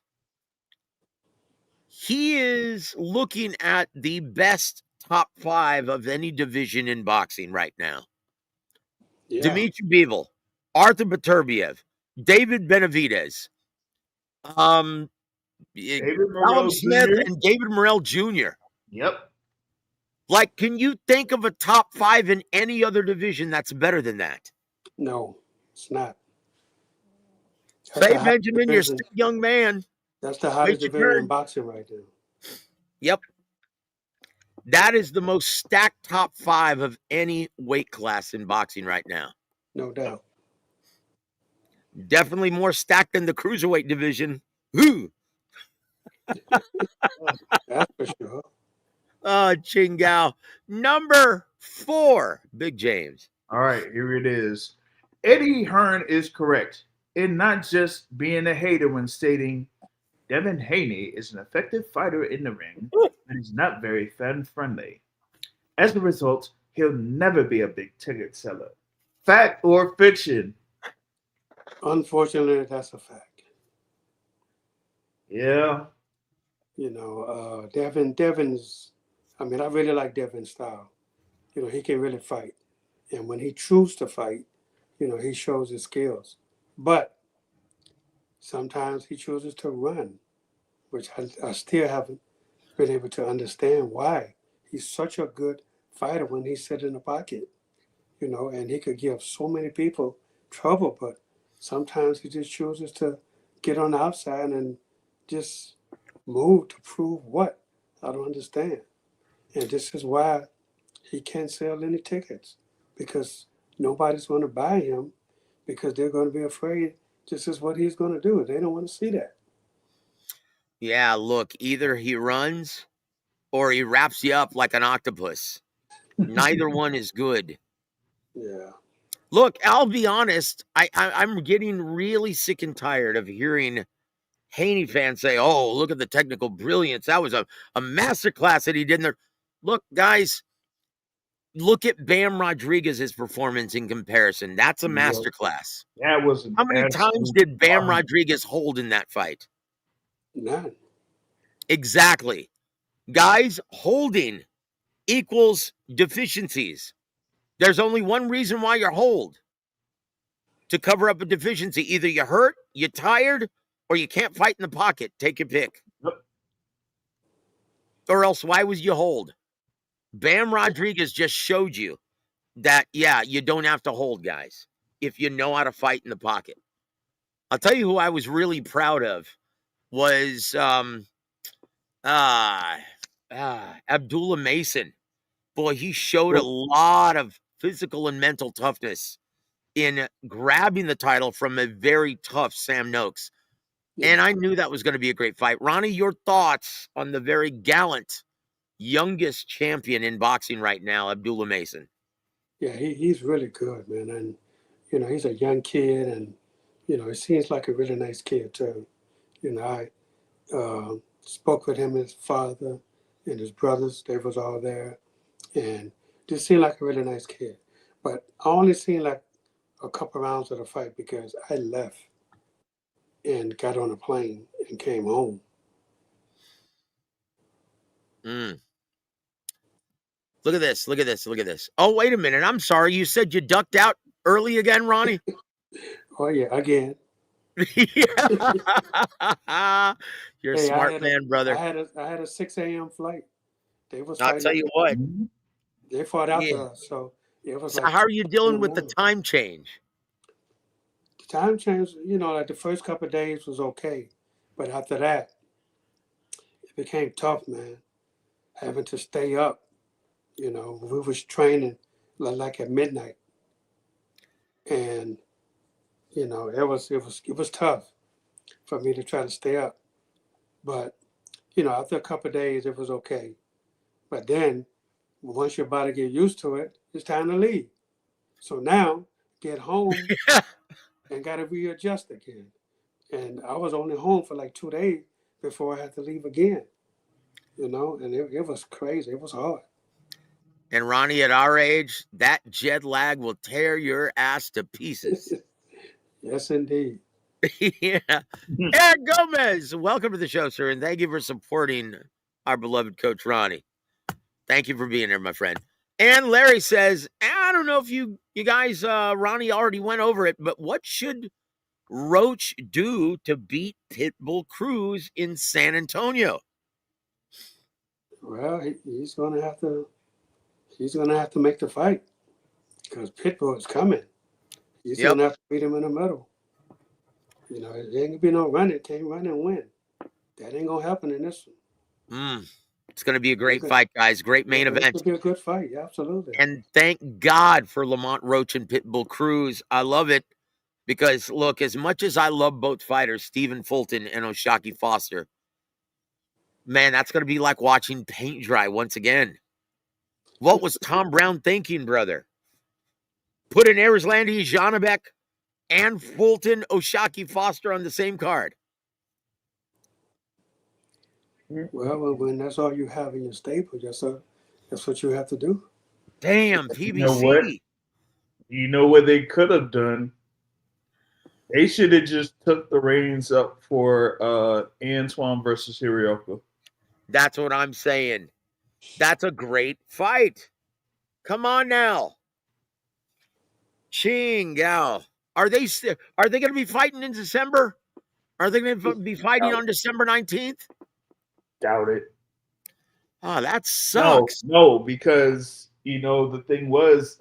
He is looking at the best top 5 of any division in boxing right now. Yeah. Dimitri Bivol, Arthur Beterbiev, David Benavidez, Callum Smith, and David Morrell Jr. Yep. Like, can you think of a top 5 in any other division that's better than that? No, it's not. Say, Benjamin, you're still a young man. That's the hottest division in boxing right now. Yep. That is the most stacked top 5 of any weight class in boxing right now. No doubt. Definitely more stacked than the cruiserweight division. Woo! That's for sure. Chingao. Number 4, Big James. All right, here it is. Eddie Hearn is correct in not just being a hater when stating Devin Haney is an effective fighter in the ring, but he's not very fan-friendly. As a result, he'll never be a big ticket seller. Fact or fiction? Unfortunately, that's a fact. Yeah. You know, Devin's, I mean, I really like Devin's style. You know, he can really fight. And when he chooses to fight, you know, he shows his skills. But sometimes he chooses to run, which I still haven't been able to understand why. He's such a good fighter when he's sitting in the pocket, you know, and he could give so many people trouble, but sometimes he just chooses to get on the outside and just move to prove what? I don't understand. And this is why he can't sell any tickets, because nobody's going to buy him because they're going to be afraid this is what he's going to do. They don't want to see that. Yeah, look, either he runs or he wraps you up like an octopus. Neither one is good. Yeah. Look, I'll be honest. I'm getting really sick and tired of hearing Haney fans say, oh, look at the technical brilliance. That was a masterclass that he did in there. Look, guys, look at Bam Rodriguez's performance in comparison. That's a masterclass. That was. How many times did Bam Rodriguez hold in that fight? None. Exactly. Guys, holding equals deficiencies. There's only one reason why you're hold, to cover up a deficiency. Either you're hurt, you're tired, or you can't fight in the pocket. Take your pick. Yep. Or else, why was you hold? Bam Rodriguez just showed you that, yeah, you don't have to hold, guys, if you know how to fight in the pocket. I'll tell you who I was really proud of was Abdullah Mason. Boy, he showed a lot of physical and mental toughness in grabbing the title from a very tough Sam Noakes. And I knew that was going to be a great fight. Ronnie, your thoughts on the very gallant youngest champion in boxing right now, Abdullah Mason? Yeah, he's really good, man. And, you know, he's a young kid, and, you know, he seems like a really nice kid, too. You know, I spoke with him, his father, and his brothers. They was all there. And just seemed like a really nice kid. But I only seen like a couple rounds of the fight because I left and got on a plane and came home. Look at this. Look at this. Look at this. Oh, wait a minute. I'm sorry. You said you ducked out early again, Ronnie? Oh, yeah, again. You're a smart man, brother. I had a 6 a.m. flight. They was I'll fighting. tell you what. They fought after us, so it was So like. how are you dealing with the time change? The time change, you know, like the first couple of days was okay, but after that, it became tough, man. Having to stay up, you know, we was training like at midnight, and you know, it was tough for me to try to stay up. But, you know, after a couple of days, it was okay. But then, once your body get used to it, it's time to leave. So now, get home and got to readjust again. And I was only home for like 2 days before I had to leave again. You know, and it was crazy. It was hard. And Ronnie, at our age, that jet lag will tear your ass to pieces. Yes, indeed. Yeah. Eric Gomez, welcome to the show, sir, and thank you for supporting our beloved coach Ronnie. Thank you for being here, my friend. And Larry says, I don't know if you guys, Ronnie already went over it, but what should Roach do to beat Pitbull Cruz in San Antonio? Well, he's gonna have to make the fight because Pitbull is coming. He's gonna have to beat him in the middle. You know, there ain't gonna be no running. Can't run and win. That ain't gonna happen in this one. It's gonna be a great fight, guys. Great main event. It's gonna be a good fight, yeah, absolutely. And thank God for Lamont Roach and Pitbull Cruz. I love it because, look, as much as I love both fighters, Stephen Fulton and Oshaki Foster, man, that's gonna be like watching paint dry once again. What was Tom Brown thinking, brother? Put an Erzlandi, Janibek, and Fulton Oshaki Foster on the same card. Well, when that's all you have in your stable, that's what you have to do. Damn, PBC. You know what? You know what they could have done? They should have just took the reins up for Antoine versus Hirioka. That's what I'm saying. That's a great fight. Come on now. Ching Gao. Are they going to be fighting in December? Are they going to be fighting on December 19th? Doubt it. Oh, that sucks. No, because, you know, the thing was,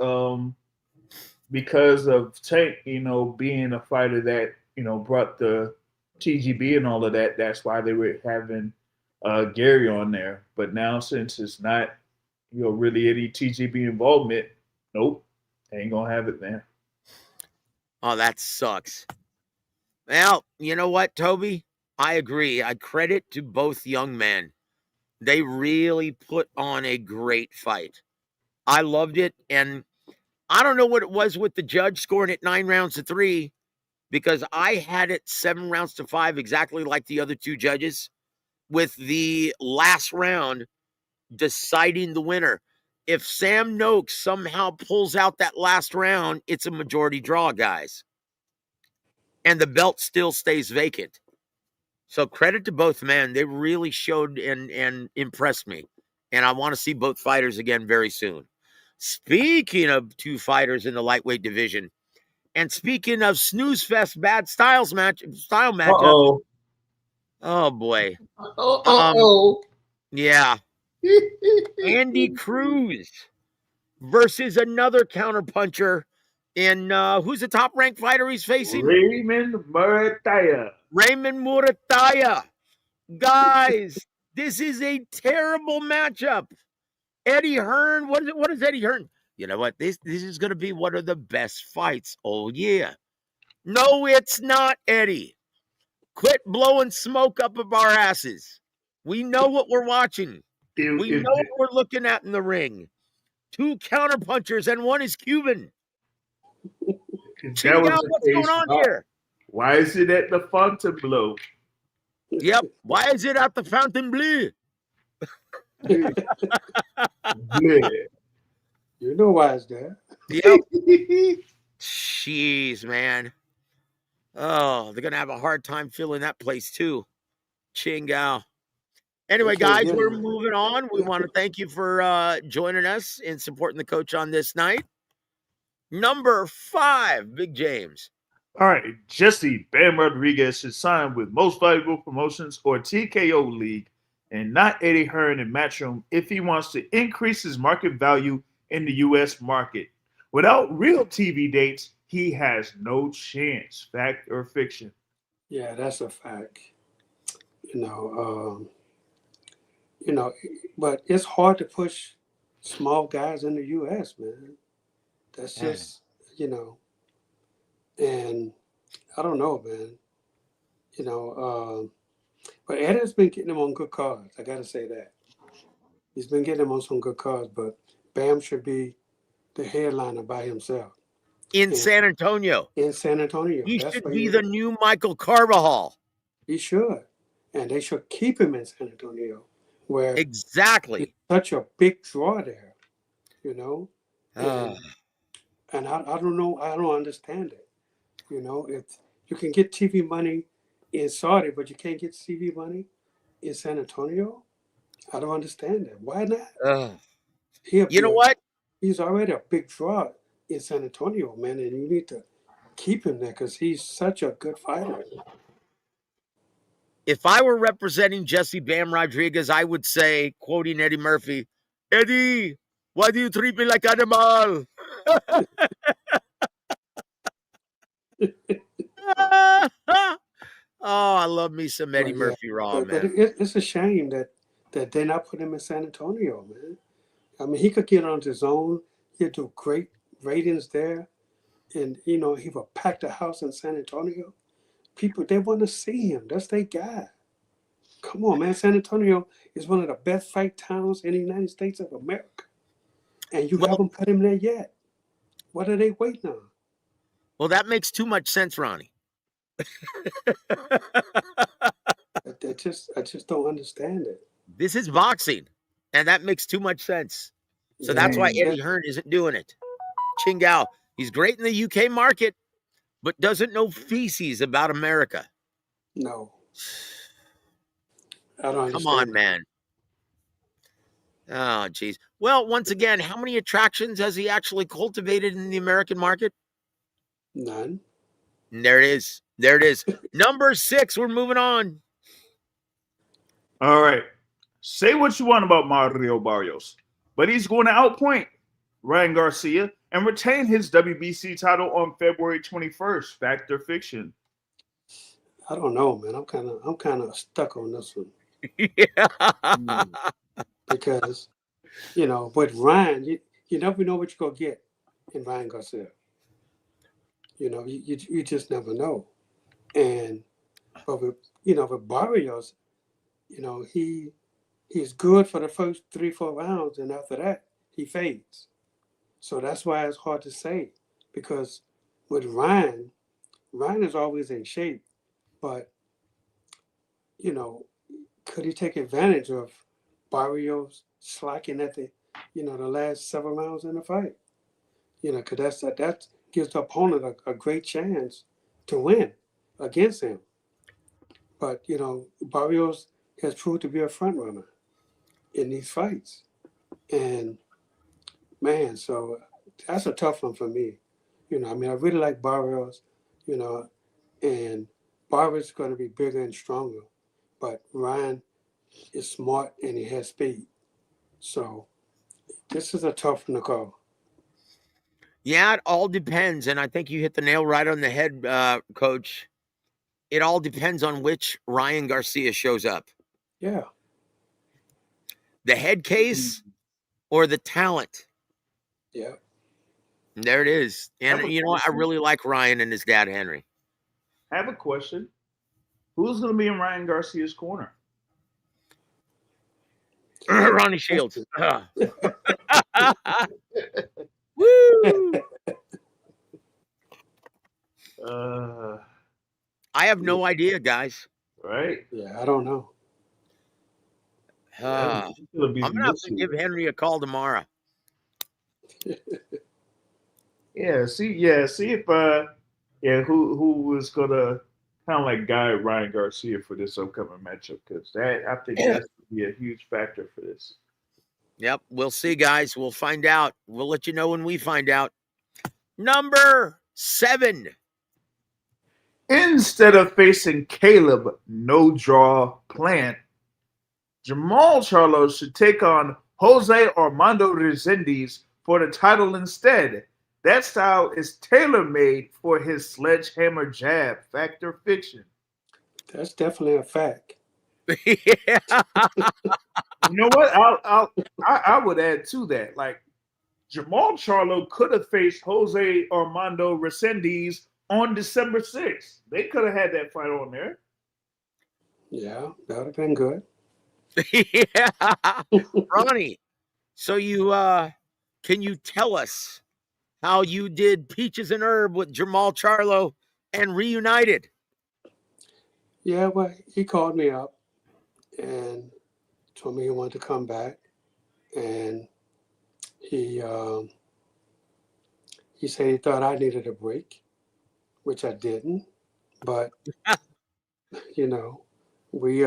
because of Tank, you know, being a fighter that, you know, brought the TGB and all of that, that's why they were having Gary on there. But now, since it's not, you know, really any TGB involvement, nope, they ain't gonna have it, man. Oh, that sucks. Well, you know what, Toby? I agree. I credit to both young men. They really put on a great fight. I loved it. And I don't know what it was with the judge scoring it 9 rounds to 3, because I had it 7 rounds to 5, exactly like the other two judges, with the last round deciding the winner. If Sam Noakes somehow pulls out that last round, it's a majority draw, guys. And the belt still stays vacant. So credit to both men. They really showed and impressed me. And I want to see both fighters again very soon. Speaking of two fighters in the lightweight division, and speaking of snooze fest bad style matchups, oh boy. Yeah. Andy Cruz versus another counterpuncher in who's the top ranked fighter he's facing? Raymond Murataya. Raymond Murataya. Guys, this is a terrible matchup. Eddie Hearn, what is Eddie Hearn? You know what? This is going to be one of the best fights. Oh yeah. No, it's not, Eddie. Quit blowing smoke up of our asses. We know what we're watching. We know what we're looking at in the ring. Two counterpunchers, and one is Cuban. Chingal, what's going on here? Why is it at the Fontainebleau? Yep. Why is it at the Fontainebleau? Yeah. You know why it's there. Yep. Jeez, man. Oh, they're going to have a hard time filling that place too. Chingao. Anyway, guys, we're moving on. We want to thank you for joining us and supporting the coach on this night. Number 5, Big James. All right, Jesse Bam Rodriguez should sign with Most Valuable Promotions or TKO League and not Eddie Hearn and Matchroom if he wants to increase his market value in the U.S. market. Without real TV dates, he has no chance. Fact or fiction? Yeah, that's a fact. But it's hard to push small guys in the U.S., man. That's just, and I don't know, man. But Eddie's been getting him on good cards. I got to say that. He's been getting him on some good cards, but Bam should be the headliner by himself. In San Antonio. In San Antonio. He should be the new Michael Carvajal. He should. And they should keep him in San Antonio, where exactly such a big draw there, And I don't know, I don't understand it. If you can get TV money in Saudi, but you can't get TV money in San Antonio, I don't understand it. Why not? You know what? He's already a big draw in San Antonio, man, and you need to keep him there because he's such a good fighter. If I were representing Jesse Bam Rodriguez, I would say, quoting Eddie Murphy, Eddie, why do you treat me like animal? Oh, I love me some Eddie Murphy Raw, man. But it's a shame that they're not putting him in San Antonio, man. I mean, he could get on his own. He'd do great ratings there. And, he would pack the house in San Antonio. People, they want to see him. That's their guy. Come on, man. San Antonio is one of the best fight towns in the United States of America. And you haven't put him there yet. What are they waiting on? Well, that makes too much sense, Ronnie. I just don't understand it. This is boxing, and that makes too much sense. So that's why Eddie Hearn isn't doing it. Chingao, he's great in the UK market, but doesn't know feces about America. No. I don't understand. Come on, man. Oh, geez. Well, once again, how many attractions has he actually cultivated in the American market? None. And there it is. There it is. Number 6, we're moving on. All right. Say what you want about Mario Barrios, but he's going to outpoint Ryan Garcia and retain his WBC title on February 21st. Fact or fiction? I don't know, man. I'm kind of stuck on this one. Yeah. Because, with Ryan, you never know what you're going to get in Ryan Garcia. You just never know. But with Barrios, he's good for the first 3-4 rounds, and after that, he fades. So that's why it's hard to say. Because with Ryan is always in shape. But, could he take advantage of Barrios slacking at the last several rounds in the fight? Because that gives the opponent a great chance to win against him. But Barrios has proved to be a front runner in these fights, and man, so that's a tough one for me. I mean, I really like Barrios, and Barrios is going to be bigger and stronger, but Ryan is smart and he has speed. So this is a tough one to call. Yeah, it all depends, and I think you hit the nail right on the head, Coach. It all depends on which Ryan Garcia shows up. Yeah. The head case or the talent. Yeah. There it is. And I really like Ryan and his dad, Henry. I have a question. Who's going to be in Ryan Garcia's corner? Ronnie Shields. Woo! I have no idea, guys. Right? Yeah, I don't know. I'm gonna have to give Henry a call tomorrow. See if who was gonna kind of like guide Ryan Garcia for this upcoming matchup, because I think that's gonna be a huge factor for this. Yep, we'll see, guys. We'll find out. We'll let you know when we find out. Number 7. Instead of facing Caleb No Draw Plant, Jamal Charlo should take on Jose Armando Resendiz for the title instead. That style is tailor-made for his sledgehammer jab. Fact or fiction? That's definitely a fact. Yeah. You know what? I would add to that. Like, Jamal Charlo could have faced Jose Armando Resendiz on December 6th. They could have had that fight on there. Yeah, that would have been good. Yeah. Ronnie, so can you tell us how you did Peaches and Herb with Jamal Charlo and reunited? Yeah, well, he called me up and told me he wanted to come back, and he said he thought I needed a break, which I didn't. But we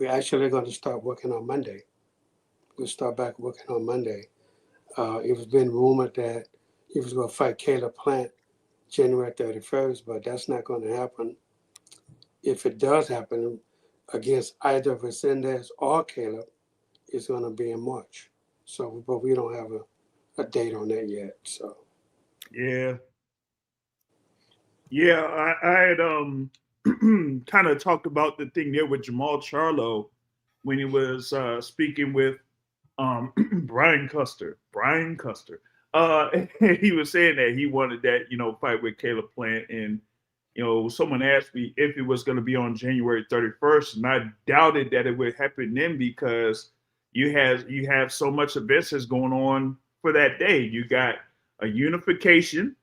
actually going to start working on Monday. We'll start back working on Monday. It was been rumored that he was going to fight Caleb Plant January 31st, but that's not going to happen. If it does happen against either Resendez or Caleb, it's going to be in March. So, but we don't have a date on that yet. So. Yeah, I had kind of talked about the thing there with Jamal Charlo when he was speaking with Brian Custer. He was saying that he wanted that fight with Caleb Plant, and someone asked me if it was going to be on January 31st, and I doubted that it would happen then, because you have so much events that's going on for that day. You got a unification.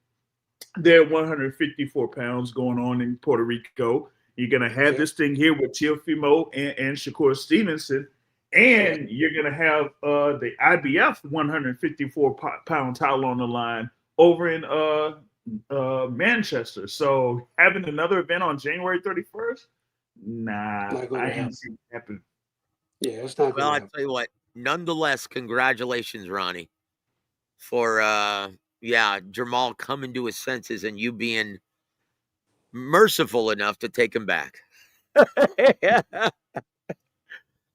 There are 154 pounds going on in Puerto Rico. You're going to have this thing here with Teofimo and Shakur Stevenson. And you're going to have the IBF 154-pound title on the line over in Manchester. So having another event on January 31st? Nah, I didn't see it happen. Yeah, it's not. Well, I tell you what, nonetheless, congratulations, Ronnie, for Jamal coming to his senses and you being merciful enough to take him back.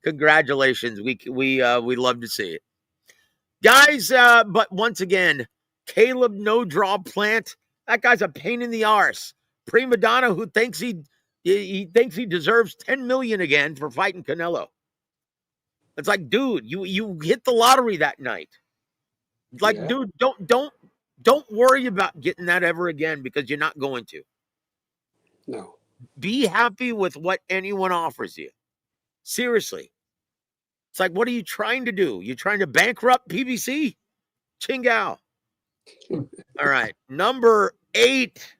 Congratulations. We love to see it. Guys, but once again, Caleb No Draw Plant, that guy's a pain in the arse. Prima donna who thinks he thinks he deserves $10 million again for fighting Canelo. It's like, dude, you hit the lottery that night. Like, dude, don't worry about getting that ever again, because you're not going to. No. Be happy with what anyone offers you. Seriously. It's like, what are you trying to do? You trying to bankrupt PBC? Chingao. All right. Number 8.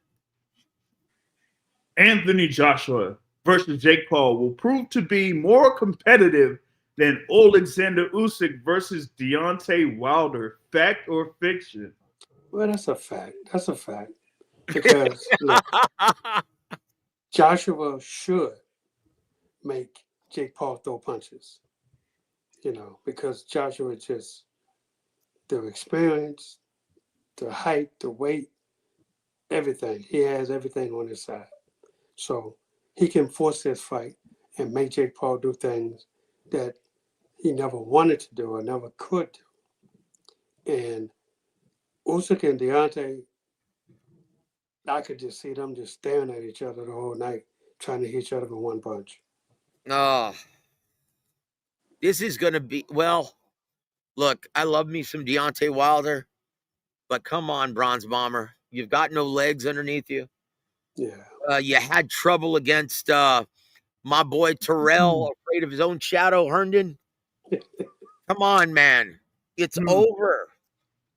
Anthony Joshua versus Jake Paul will prove to be more competitive than Alexander Usyk versus Deontay Wilder. Fact or fiction? Well, that's a fact. That's a fact. Because look, Joshua should make Jake Paul throw punches, because Joshua just the experience, the height, the weight, everything. He has everything on his side. So he can force this fight and make Jake Paul do things that he never wanted to do or never could do. And Usyk and Deontay, I could just see them just staring at each other the whole night, trying to hit each other with one punch. Oh, this is going to be, well, look, I love me some Deontay Wilder, but come on, Bronze Bomber. You've got no legs underneath you. Yeah. You had trouble against my boy Terrell, afraid of his own shadow, Herndon. Come on, man. It's over.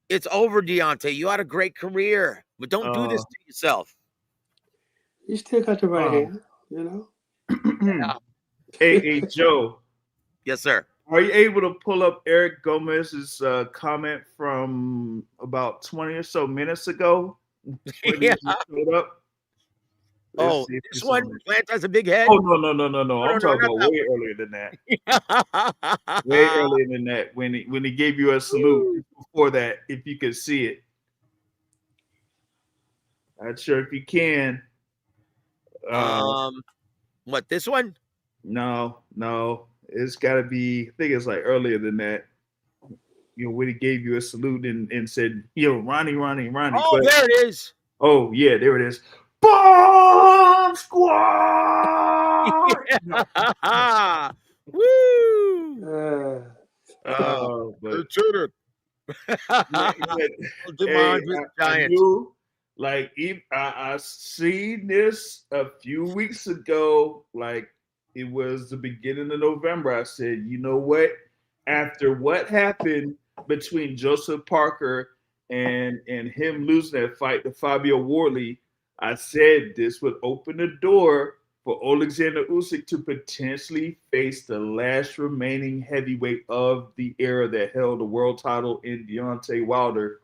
It's over, Deontay. You had a great career, but don't do this to yourself. You still got the right hand, Yeah. Hey, Joe. Yes, sir. Are you able to pull up Eric Gomez's comment from about 20 or so minutes ago? When he Yeah. showed up? Oh, this one, Plant has a big head. Oh, no. I'm no, talking not about that way earlier than that. Way earlier than that. When he gave you a salute before that, if you could see it. Not sure if you can. What, this one? No. It's got to be, I think it's like earlier than that. When he gave you a salute and said, Ronnie. Oh, but, there it is. Oh, yeah, there it is. Bomb Squad! Yeah. Woo! But Cheated. I knew, like, I seen this a few weeks ago, like it was the beginning of November. I said, you know what? After what happened between Joseph Parker and him losing that fight to Fabio Worley, I said this would open the door for Alexander Usyk to potentially face the last remaining heavyweight of the era that held the world title in Deontay Wilder.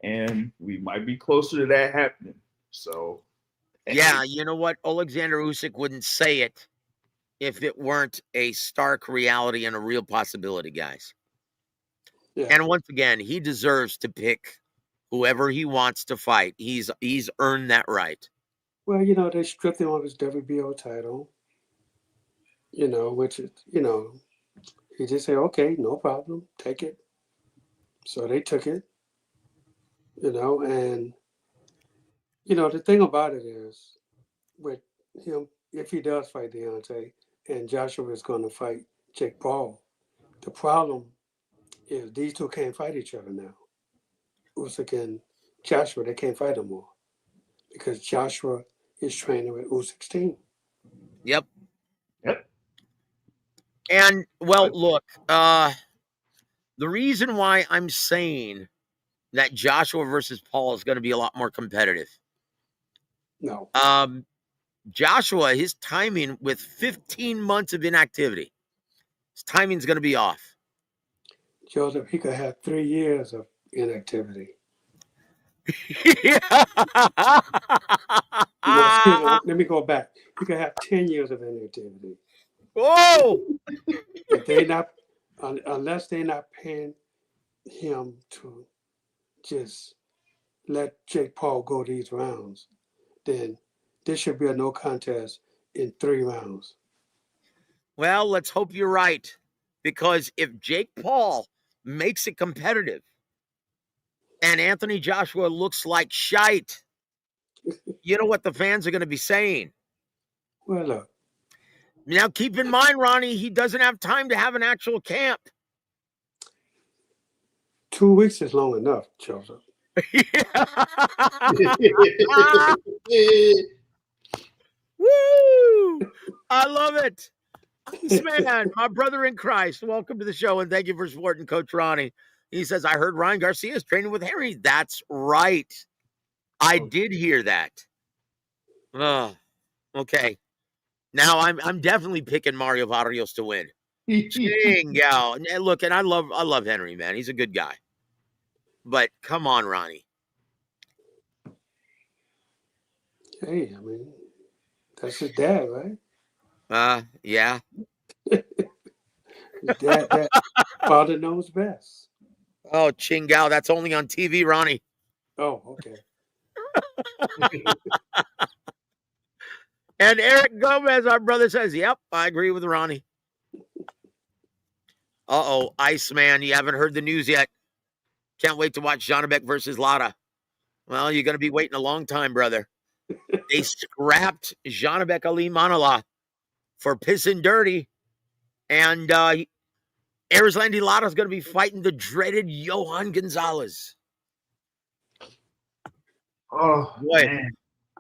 And we might be closer to that happening. So, yeah, you know what? Alexander Usyk wouldn't say it if it weren't a stark reality and a real possibility, guys. Yeah. And once again, he deserves to pick whoever he wants to fight. He's earned that right. Well, they stripped him of his WBO title, which is, he just said, okay, no problem, take it. So they took it, and, the thing about it is with him, if he does fight Deontay and Joshua is going to fight Jake Paul, the problem is these two can't fight each other now. Usyk and Joshua, they can't fight no more because Joshua is training with Usyk's team. Yep. And, well, look, the reason why I'm saying that Joshua versus Paul is going to be a lot more competitive. No. Joshua, his timing with 15 months of inactivity, his timing's going to be off. Joseph, he could have 3 years of inactivity. Well, excuse me, let me go back. He could have 10 years of inactivity. Whoa! If they not, unless they're not paying him to just let Jake Paul go these rounds, then this should be a no contest in 3 rounds. Well, let's hope you're right. Because if Jake Paul makes it competitive and Anthony Joshua looks like shite, you know what the fans are going to be saying. Well, look. Now, keep in mind, Ronnie, he doesn't have time to have an actual camp. 2 weeks is long enough, Joseph. Woo! I love it. Man, my brother in Christ, welcome to the show, and thank you for supporting Coach Ronnie. He says, I heard Ryan Garcia is training with Henry. That's right. I did hear that. Oh, okay. Now I'm definitely picking Mario Barrios to win. Jingo. Look, and I love Henry, man. He's a good guy. But come on, Ronnie. Hey, I mean, That's his dad, right? Yeah. His dad, father knows best. Oh, Chingao, that's only on TV, Ronnie. Oh, okay. And Eric Gomez, our brother, says, yep, I agree with Ronnie. Uh-oh, Iceman, you haven't heard the news yet. Can't wait to watch Janibek versus Lara. Well, you're going to be waiting a long time, brother. They scrapped Janibek Ali Manala for pissing dirty. And Erislandy Lara's going to be fighting the dreaded Johan Gonzalez. Oh, Boy, man.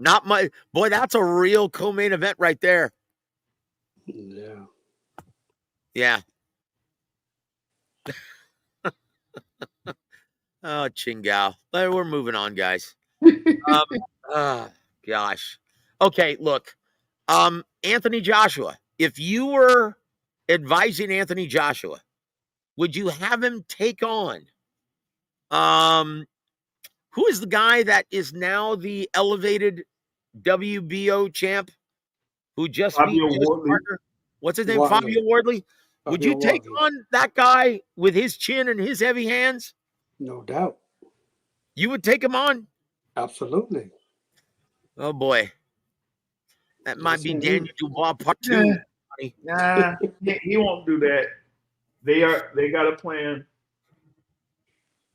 not my boy. That's a real co-main event right there. Yeah. Yeah. Oh, Chingao. But we're moving on, guys. Gosh. Okay, look. Anthony Joshua. If you were advising Anthony Joshua, would you have him take on who is the guy that is now the elevated WBO champ who just beat Fabio his Wardley. partner? What's his name? Wardley. Fabio Wardley. Would Fabio you take Wardley. on that guy with his chin and his heavy hands? No doubt. You would take him on? Absolutely. Oh boy. That might Yes, be indeed. Daniel Dubois part 2. Nah, he won't do that. They got a plan.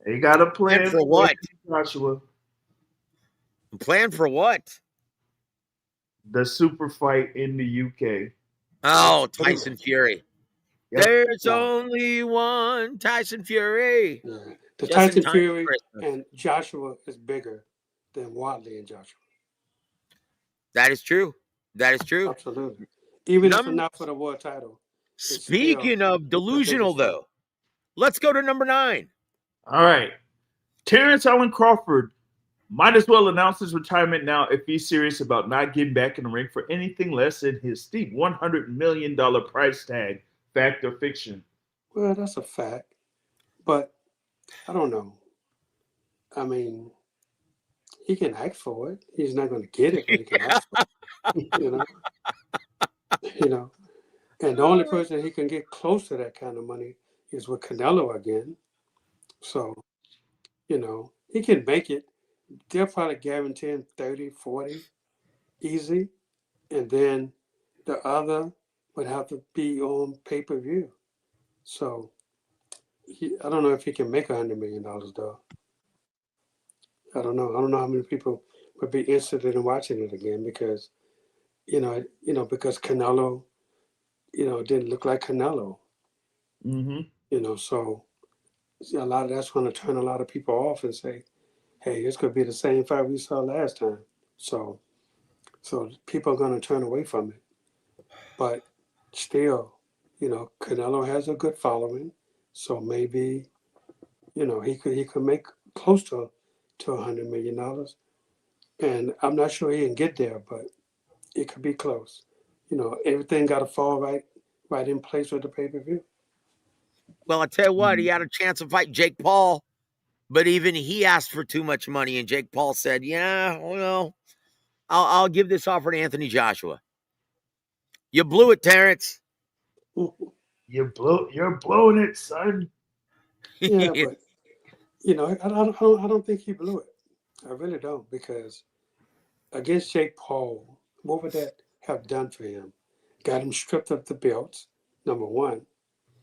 They got a plan Plan for what? Joshua. Plan for what? The super fight in the UK. Oh, Tyson Fury. Yep. There's No. only one Tyson Fury. Yeah. The Just in Tyson time for Fury Christmas. and Joshua is bigger than Wardley and Joshua. That is true. That is true. Absolutely. Even if Number- it's not for the world title. Speaking of delusional, though, let's go to number 9. All right. Terrence Allen Crawford might as well announce his retirement now if he's serious about not getting back in the ring for anything less than his steep $100 million price tag. Fact or fiction? Well, that's a fact. But I don't know. I mean, he can ask for it. He's not going to get it, but he can ask for it. You know. And the only person he can get close to that kind of money is with Canelo again. So, he can make it. They'll probably guarantee him 30, 40 easy. And then the other would have to be on pay-per-view. So I don't know if he can make $100 million though. I don't know. I don't know how many people would be interested in watching it again because, because Canelo, didn't look like Canelo. Mm-hmm. So a lot of that's going to turn a lot of people off and say, hey, this could be the same fight we saw last time. So people are going to turn away from it. But still, Canelo has a good following. So maybe, he could make close to $100 million. And I'm not sure he can get there, but it could be close. Everything got to fall right in place with the pay-per-view. Well, I tell you what, he had a chance to fight Jake Paul, but even he asked for too much money, and Jake Paul said, yeah, well, I'll give this offer to Anthony Joshua. You blew it, Terrence. You're blowing it, son. Yeah, but I don't think he blew it. I really don't, because against Jake Paul, what would that have done for him? Got him stripped of the belts, number one,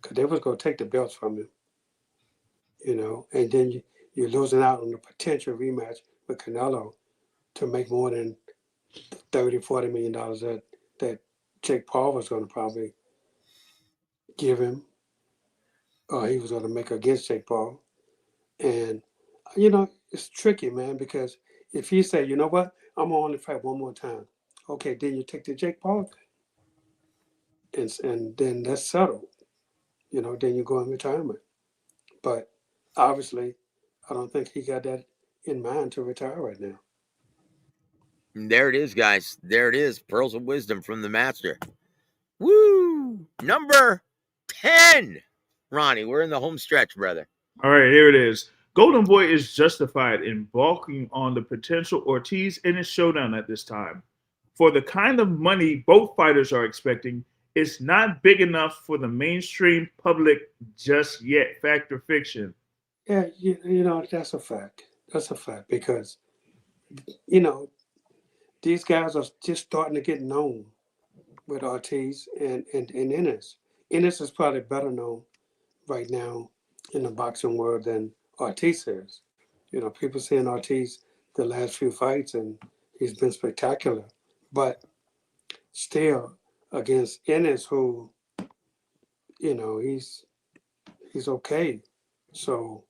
because they was going to take the belts from him. And then you're losing out on the potential rematch with Canelo to make more than $30, $40 million that Jake Paul was going to probably give him, or he was going to make against Jake Paul. And, it's tricky, man, because if he say, you know what, I'm going to only fight one more time. Okay, then you take the Jake Paul thing. And then that's settled. Then you go in retirement. But obviously, I don't think he got that in mind to retire right now. There it is, guys. There it is. Pearls of wisdom from the master. Woo! Number 10. Ronnie, we're in the home stretch, brother. All right, here it is. Golden Boy is justified in balking on the potential Ortiz in his showdown at this time. for the kind of money both fighters are expecting, it's not big enough for the mainstream public just yet. Fact or fiction? Yeah, you know, that's a fact. That's a fact because, you know, these guys are just starting to get known with Ortiz and Ennis. Ennis is probably better known right now in the boxing world than Ortiz is. You know, people seeing Ortiz the last few fights and he's been spectacular. But still against Ennis who, you know, he's okay. So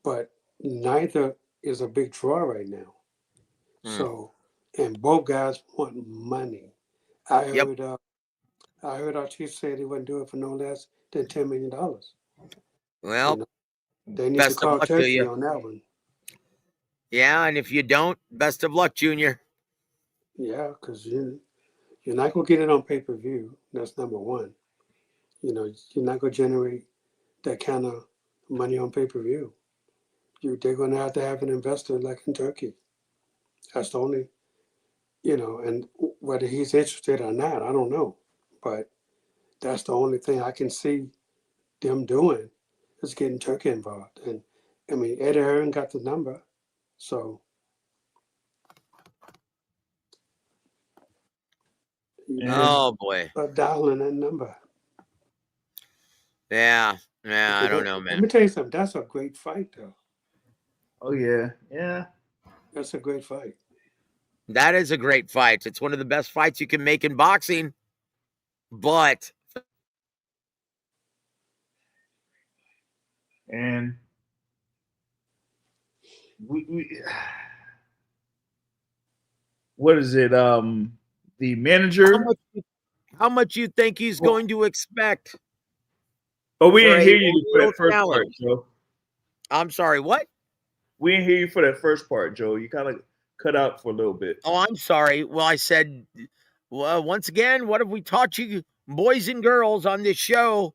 but neither is a big draw right now. So and both guys want money. I Yep. heard I heard Ortiz say he wouldn't do it for no less than $10 million. You Well, know, they need to best of call luck to turkey you. on that one. Yeah, and if you don't, best of luck, Junior. Yeah, because you're not gonna get it on pay-per-view. That's number one. You know, you're not gonna generate that kind of money on pay-per-view. They're gonna have an investor like in Turkey. That's the only, you know, and whether he's interested or not, I don't know. But that's the only thing I can see them doing is getting Turkey involved. And I mean, Eddie Hearn got the number, so you And Oh boy. start dialing that number. Yeah. Yeah, I don't know, Let man. me tell you something. That's a great fight, though. oh yeah. That's a great fight. That is a great fight. It's one of the best fights you can make in boxing. But And we what is it? The how manager. much how much you think he's Well, going to expect oh, we for didn't a hear you for real that first part, challenge? Joe. I'm sorry, what? We didn't hear you for that first part, Joe. You kind of cut out for a little bit. Oh, I'm sorry. Well, I said, well, once again, what have we taught you, boys and girls, on this show?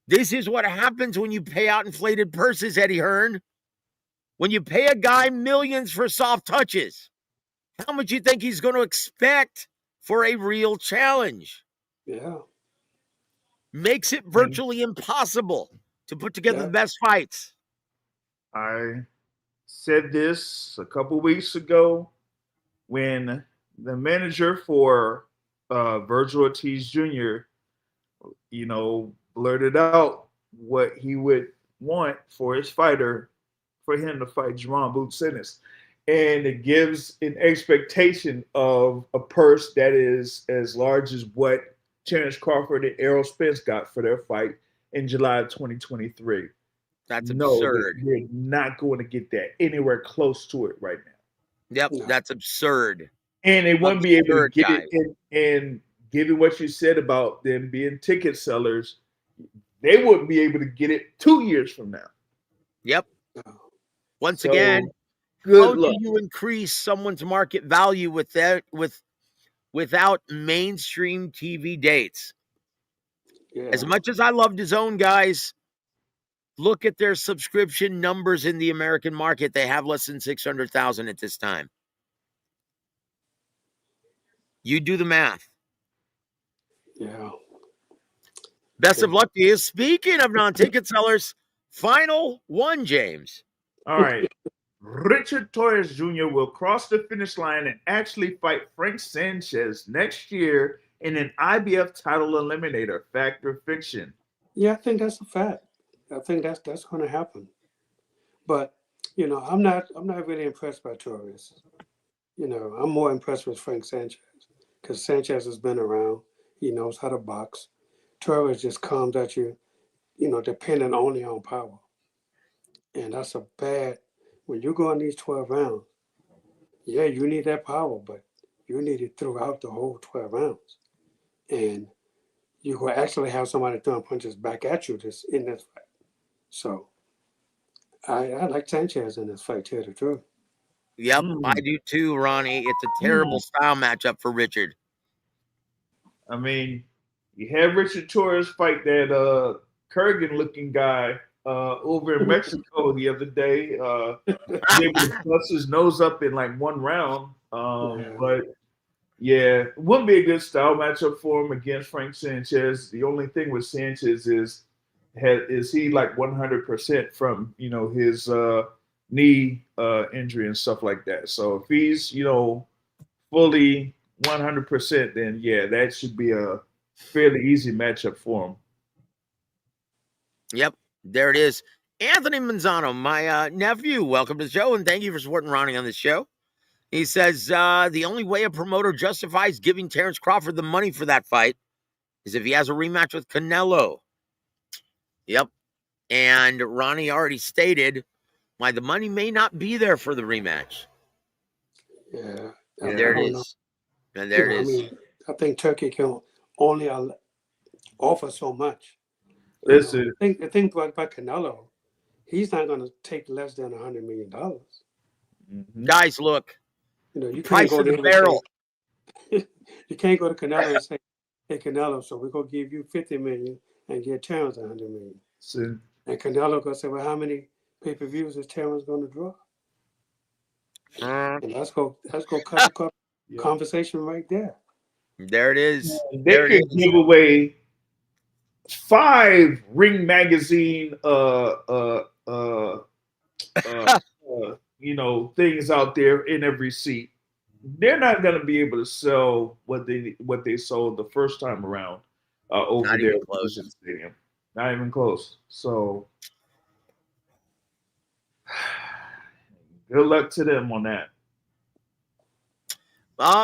This is what happens when you pay out inflated purses, Eddie Hearn. When you pay a guy millions for soft touches, how much you think he's going to expect for a real challenge? Yeah, Makes it And virtually impossible to put together the yeah, best fights. I said this a couple weeks ago when the manager for Virgil Ortiz Jr., blurted out what he would want for his fighter, for him to fight Jerome Boots Ennis. And it gives an expectation of a purse that is as large as what Terrence Crawford and Errol Spence got for their fight in July of 2023. That's No, absurd. we're not going to get that anywhere close to it right now. Yep, no, that's absurd. And they wouldn't be able to Absurd, get guys. it. And given what you said about them being ticket sellers, they wouldn't be able to get it 2 years from now. Yep. no. Once So again, how good do luck. you increase someone's market value without mainstream TV dates? Yeah, As much as I love DAZN, guys, look at their subscription numbers in the American market. They have less than 600,000 at this time. You do the math. yeah. Best of luck to you. Speaking of non-ticket sellers, final one, James. All right. Richard Torres Jr. will cross the finish line and actually fight Frank Sanchez next year in an IBF title eliminator. Fact or fiction? Yeah, I think that's a fact. I think that's going to happen. But you know, I'm not really impressed by Torres. You know, I'm more impressed with Frank Sanchez because Sanchez has been around. He knows how to box. Torres just comes at you, you know, depending only on power, and that's a bad. When you go in these 12 rounds, yeah, you need that power, but you need it throughout the whole 12 rounds, and you will actually have somebody throwing punches back at you this in this fight. So I like Sanchez in this fight, to tell the truth. Yep, I Mm, do too, Ronnie. It's a terrible mm. style matchup for Richard. I mean, you had Richard Torres fight that Kurgan looking guy over in Mexico the other day. He able to bust his nose up in like one round. Yeah, But Yeah, it wouldn't be a good style matchup for him against Frank Sanchez. The only thing with Sanchez is he like 100% from his knee injury and stuff like that. So if he's fully 100%, then yeah, that should be a fairly easy matchup for him. Yep, there it is. Anthony Manzano, my nephew, welcome to the show, and thank you for supporting Ronnie on this show. He says the only way a promoter justifies giving Terrence Crawford the money for that fight is if he has a rematch with Canelo. Yep. And Ronnie already stated why the money may not be there for the rematch. Yeah. And there it is. And there it is. I mean, I think Turkey can only offer so much. Listen, the thing about Canelo, he's not going to take less than $100 million. Guys, look. You price can't go of the there barrel. You can't go to Canelo and say, "Hey, Canelo, so we're gonna give you $50 million and get Terrence $100 million." And Canelo gonna say, "Well, how many pay-per-views is Terrence gonna draw?" And let's go cut the conversation right there. There it is. They could give away 5 Ring Magazine things out there in every seat. They're not going to be able to sell what they sold the first time around over there at the stadium. Not even close. So good luck to them on that.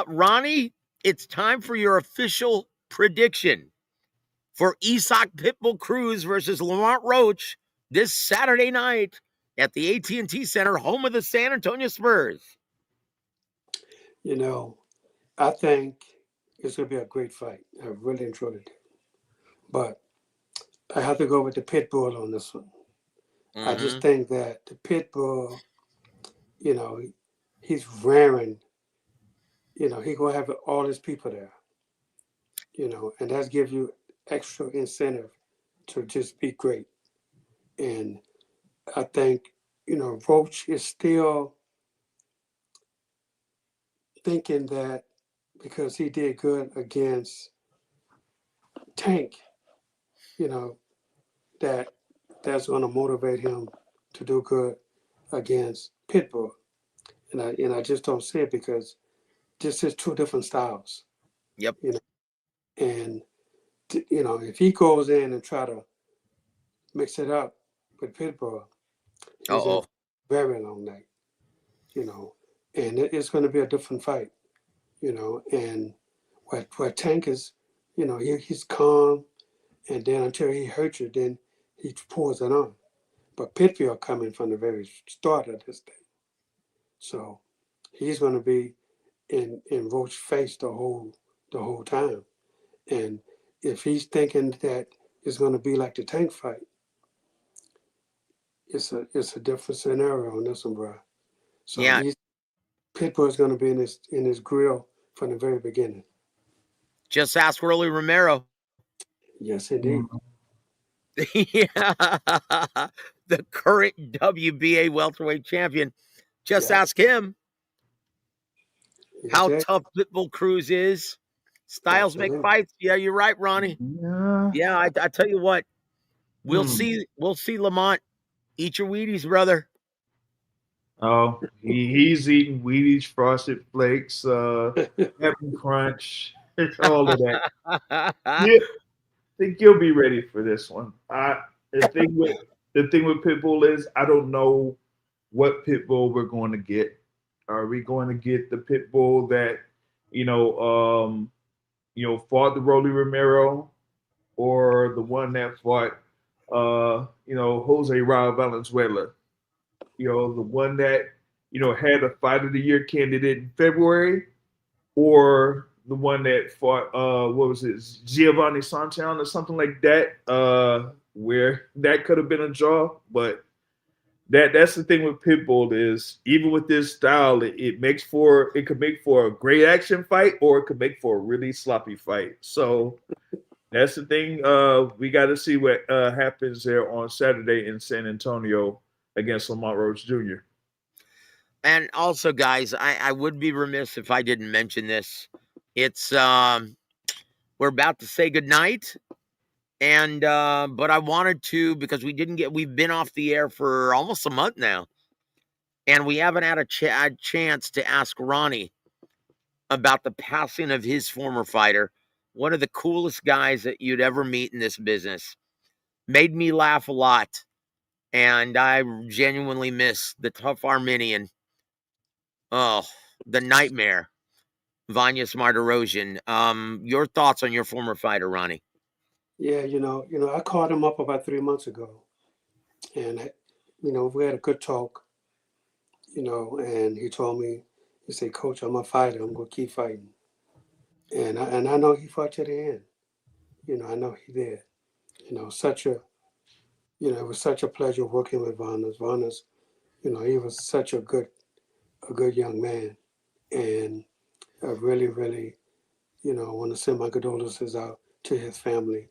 Ronnie, it's time for your official prediction for Isak Pitbull Cruz versus Lamont Roach this Saturday night at the AT&T Center, home of the San Antonio Spurs. I think it's going to be a great fight. I really enjoyed it. But I have to go with the Pitbull on this one. Mm-hmm. I just think that the Pitbull, he's raring. He's going to have all his people there. And that gives you extra incentive to just be great. And I think, Roach is still thinking that because he did good against Tank, that's going to motivate him to do good against Pitbull. And I just don't see it because this is 2 different styles. Yep. And if he goes in and try to mix it up with Pitbull, he's a very long night. And it's going to be a different fight. And where Tank is, he's calm, and then until he hurts you, then he pours it on. But Pitbull coming from the very start of this thing, so he's going to be in Roach's face the whole time. And if he's thinking that it's going to be like the Tank fight, it's a different scenario on this one, bro. So Pitbull is going to be in his grill from the very beginning. Just ask Rolly Romero. Yes, indeed. Yeah, the current WBA welterweight champion. Just ask him how tough Pitbull Cruz is. Styles make fights. Yeah, you're right, Ronnie. Yeah, I tell you what, we'll see Lamont eat your Wheaties, brother. Oh, he's eating Wheaties, Frosted Flakes, Captain Crunch, all of that. Yeah, I think you'll be ready for this one. The thing with Pitbull is I don't know what Pitbull we're going to get. Are we going to get the Pitbull that fought the Rolly Romero, or the one that fought Jose Raul Valenzuela? The one that had a Fight of the Year candidate in February, or the one that fought what was it, Giovanni Santan or something like that, where that could have been a draw. But that's the thing with Pitbull is even with this style, it could make for a great action fight, or it could make for a really sloppy fight. So that's the thing. We got to see what happens there on Saturday in San Antonio against Lamont Roach Jr. And also, guys, I would be remiss if I didn't mention this. It's we're about to say goodnight. And but I wanted to, because we've been off the air for almost a month now. And we haven't had a chance to ask Ronnie about the passing of his former fighter, one of the coolest guys that you'd ever meet in this business. Made me laugh a lot. And I genuinely miss the tough Armenian. Oh, the nightmare, Vanya Smartirosian. Your thoughts on your former fighter, Ronnie? Yeah, I called him up about 3 months ago, and we had a good talk. And he told me, he said, "Coach, I'm a fighter. I'm gonna keep fighting." And I know he fought to the end. I know he did. It was such a pleasure working with Vanas. Vanas, he was such a good young man, and I really, really, want to send my condolences out to his family.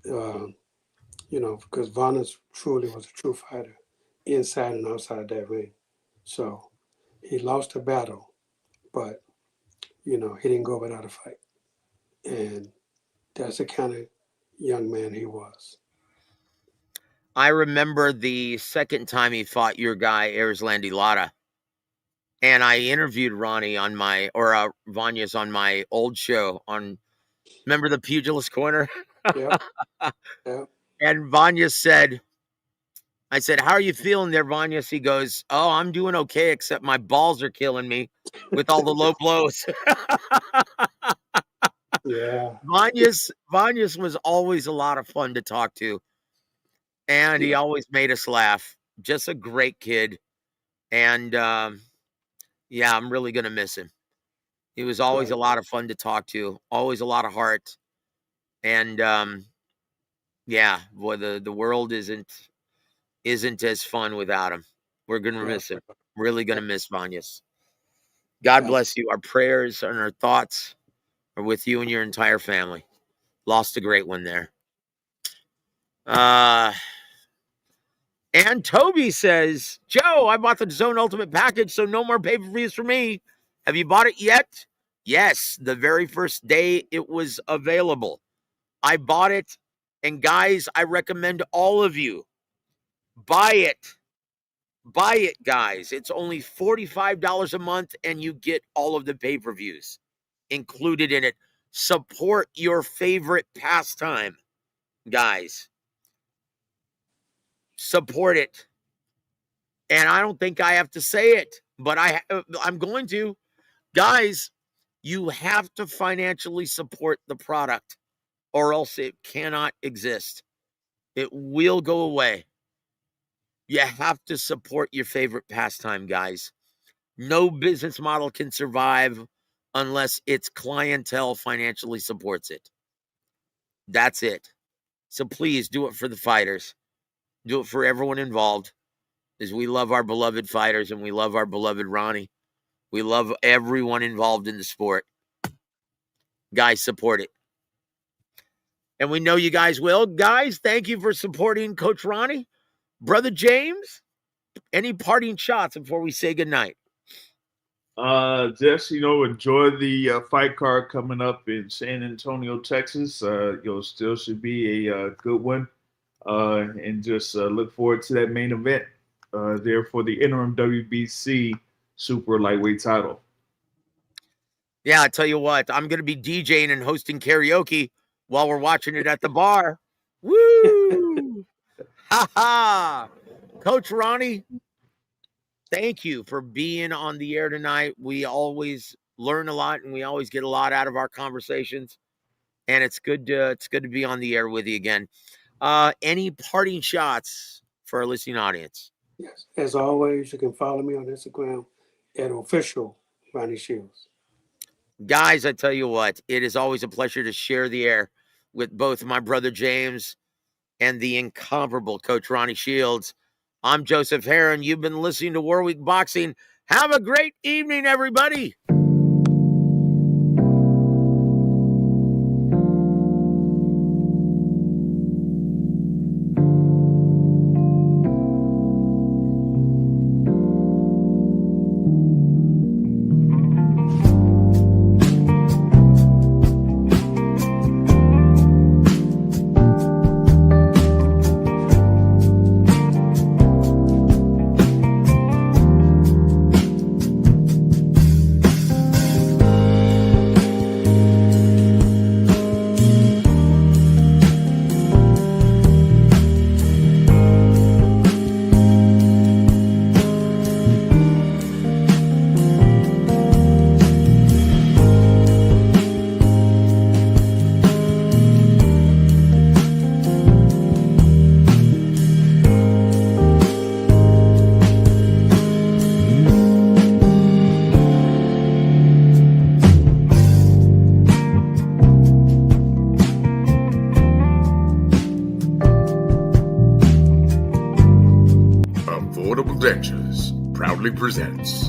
Because Vanas truly was a true fighter, inside and outside that ring. So he lost a battle, but he didn't go without a fight, and that's the kind of young man he was. I remember the second time he fought your guy, Erislandy Lara. And I interviewed Ronnie on Vanya's on my old show remember the Pugilist Corner? Yeah. Yeah. And Vanya said, I said, "How are you feeling there, Vanya?" He goes, "Oh, I'm doing okay, except my balls are killing me with all the low blows." Yeah. Vanya's was always a lot of fun to talk to. And he always made us laugh. Just a great kid. And yeah, I'm really gonna miss him. He was always a lot of fun to talk to, always a lot of heart. And yeah, boy, the world isn't as fun without him. We're gonna miss him. Really gonna miss Vanyas. God bless you. Our prayers and our thoughts are with you and your entire family. Lost a great one there. And Toby says, "Joe, I bought the Zone Ultimate package, so no more pay-per-views for me. Have you bought it yet?" Yes, the very first day it was available. I bought it, and guys, I recommend all of you buy it. Buy it, guys. It's only $45 a month, and you get all of the pay-per-views included in it. Support your favorite pastime, guys. Support it. And I don't think I have to say it, but I'm going to. Guys, you have to financially support the product, or else it cannot exist. It will go away. You have to support your favorite pastime, guys. No business model can survive unless its clientele financially supports it. That's it. So please do it for the fighters. Do it for everyone involved, as we love our beloved fighters and we love our beloved Ronnie. We love everyone involved in the sport. Guys, support it. And we know you guys will. Guys, thank you for supporting Coach Ronnie. Brother James, any parting shots before we say goodnight? Just, enjoy the fight card coming up in San Antonio, Texas. Still should be a good one. And just look forward to that main event there for the interim WBC super lightweight title. Yeah, I tell you what, I'm going to be DJing and hosting karaoke while we're watching it at the bar. Woo! Ha ha! Coach Ronnie, thank you for being on the air tonight. We always learn a lot and we always get a lot out of our conversations. And it's good to be on the air with you again. Any parting shots for our listening audience? Yes. As always, you can follow me on Instagram at official Ronnie Shields. Guys, I tell you what, it is always a pleasure to share the air with both my brother James and the incomparable Coach Ronnie Shields. I'm Joseph Heron. You've been listening to WaraWeek Boxing. Have a great evening, everybody. Affordable Dentures proudly presents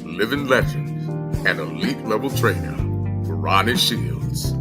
living legend and elite level trainer, Ronnie Shields.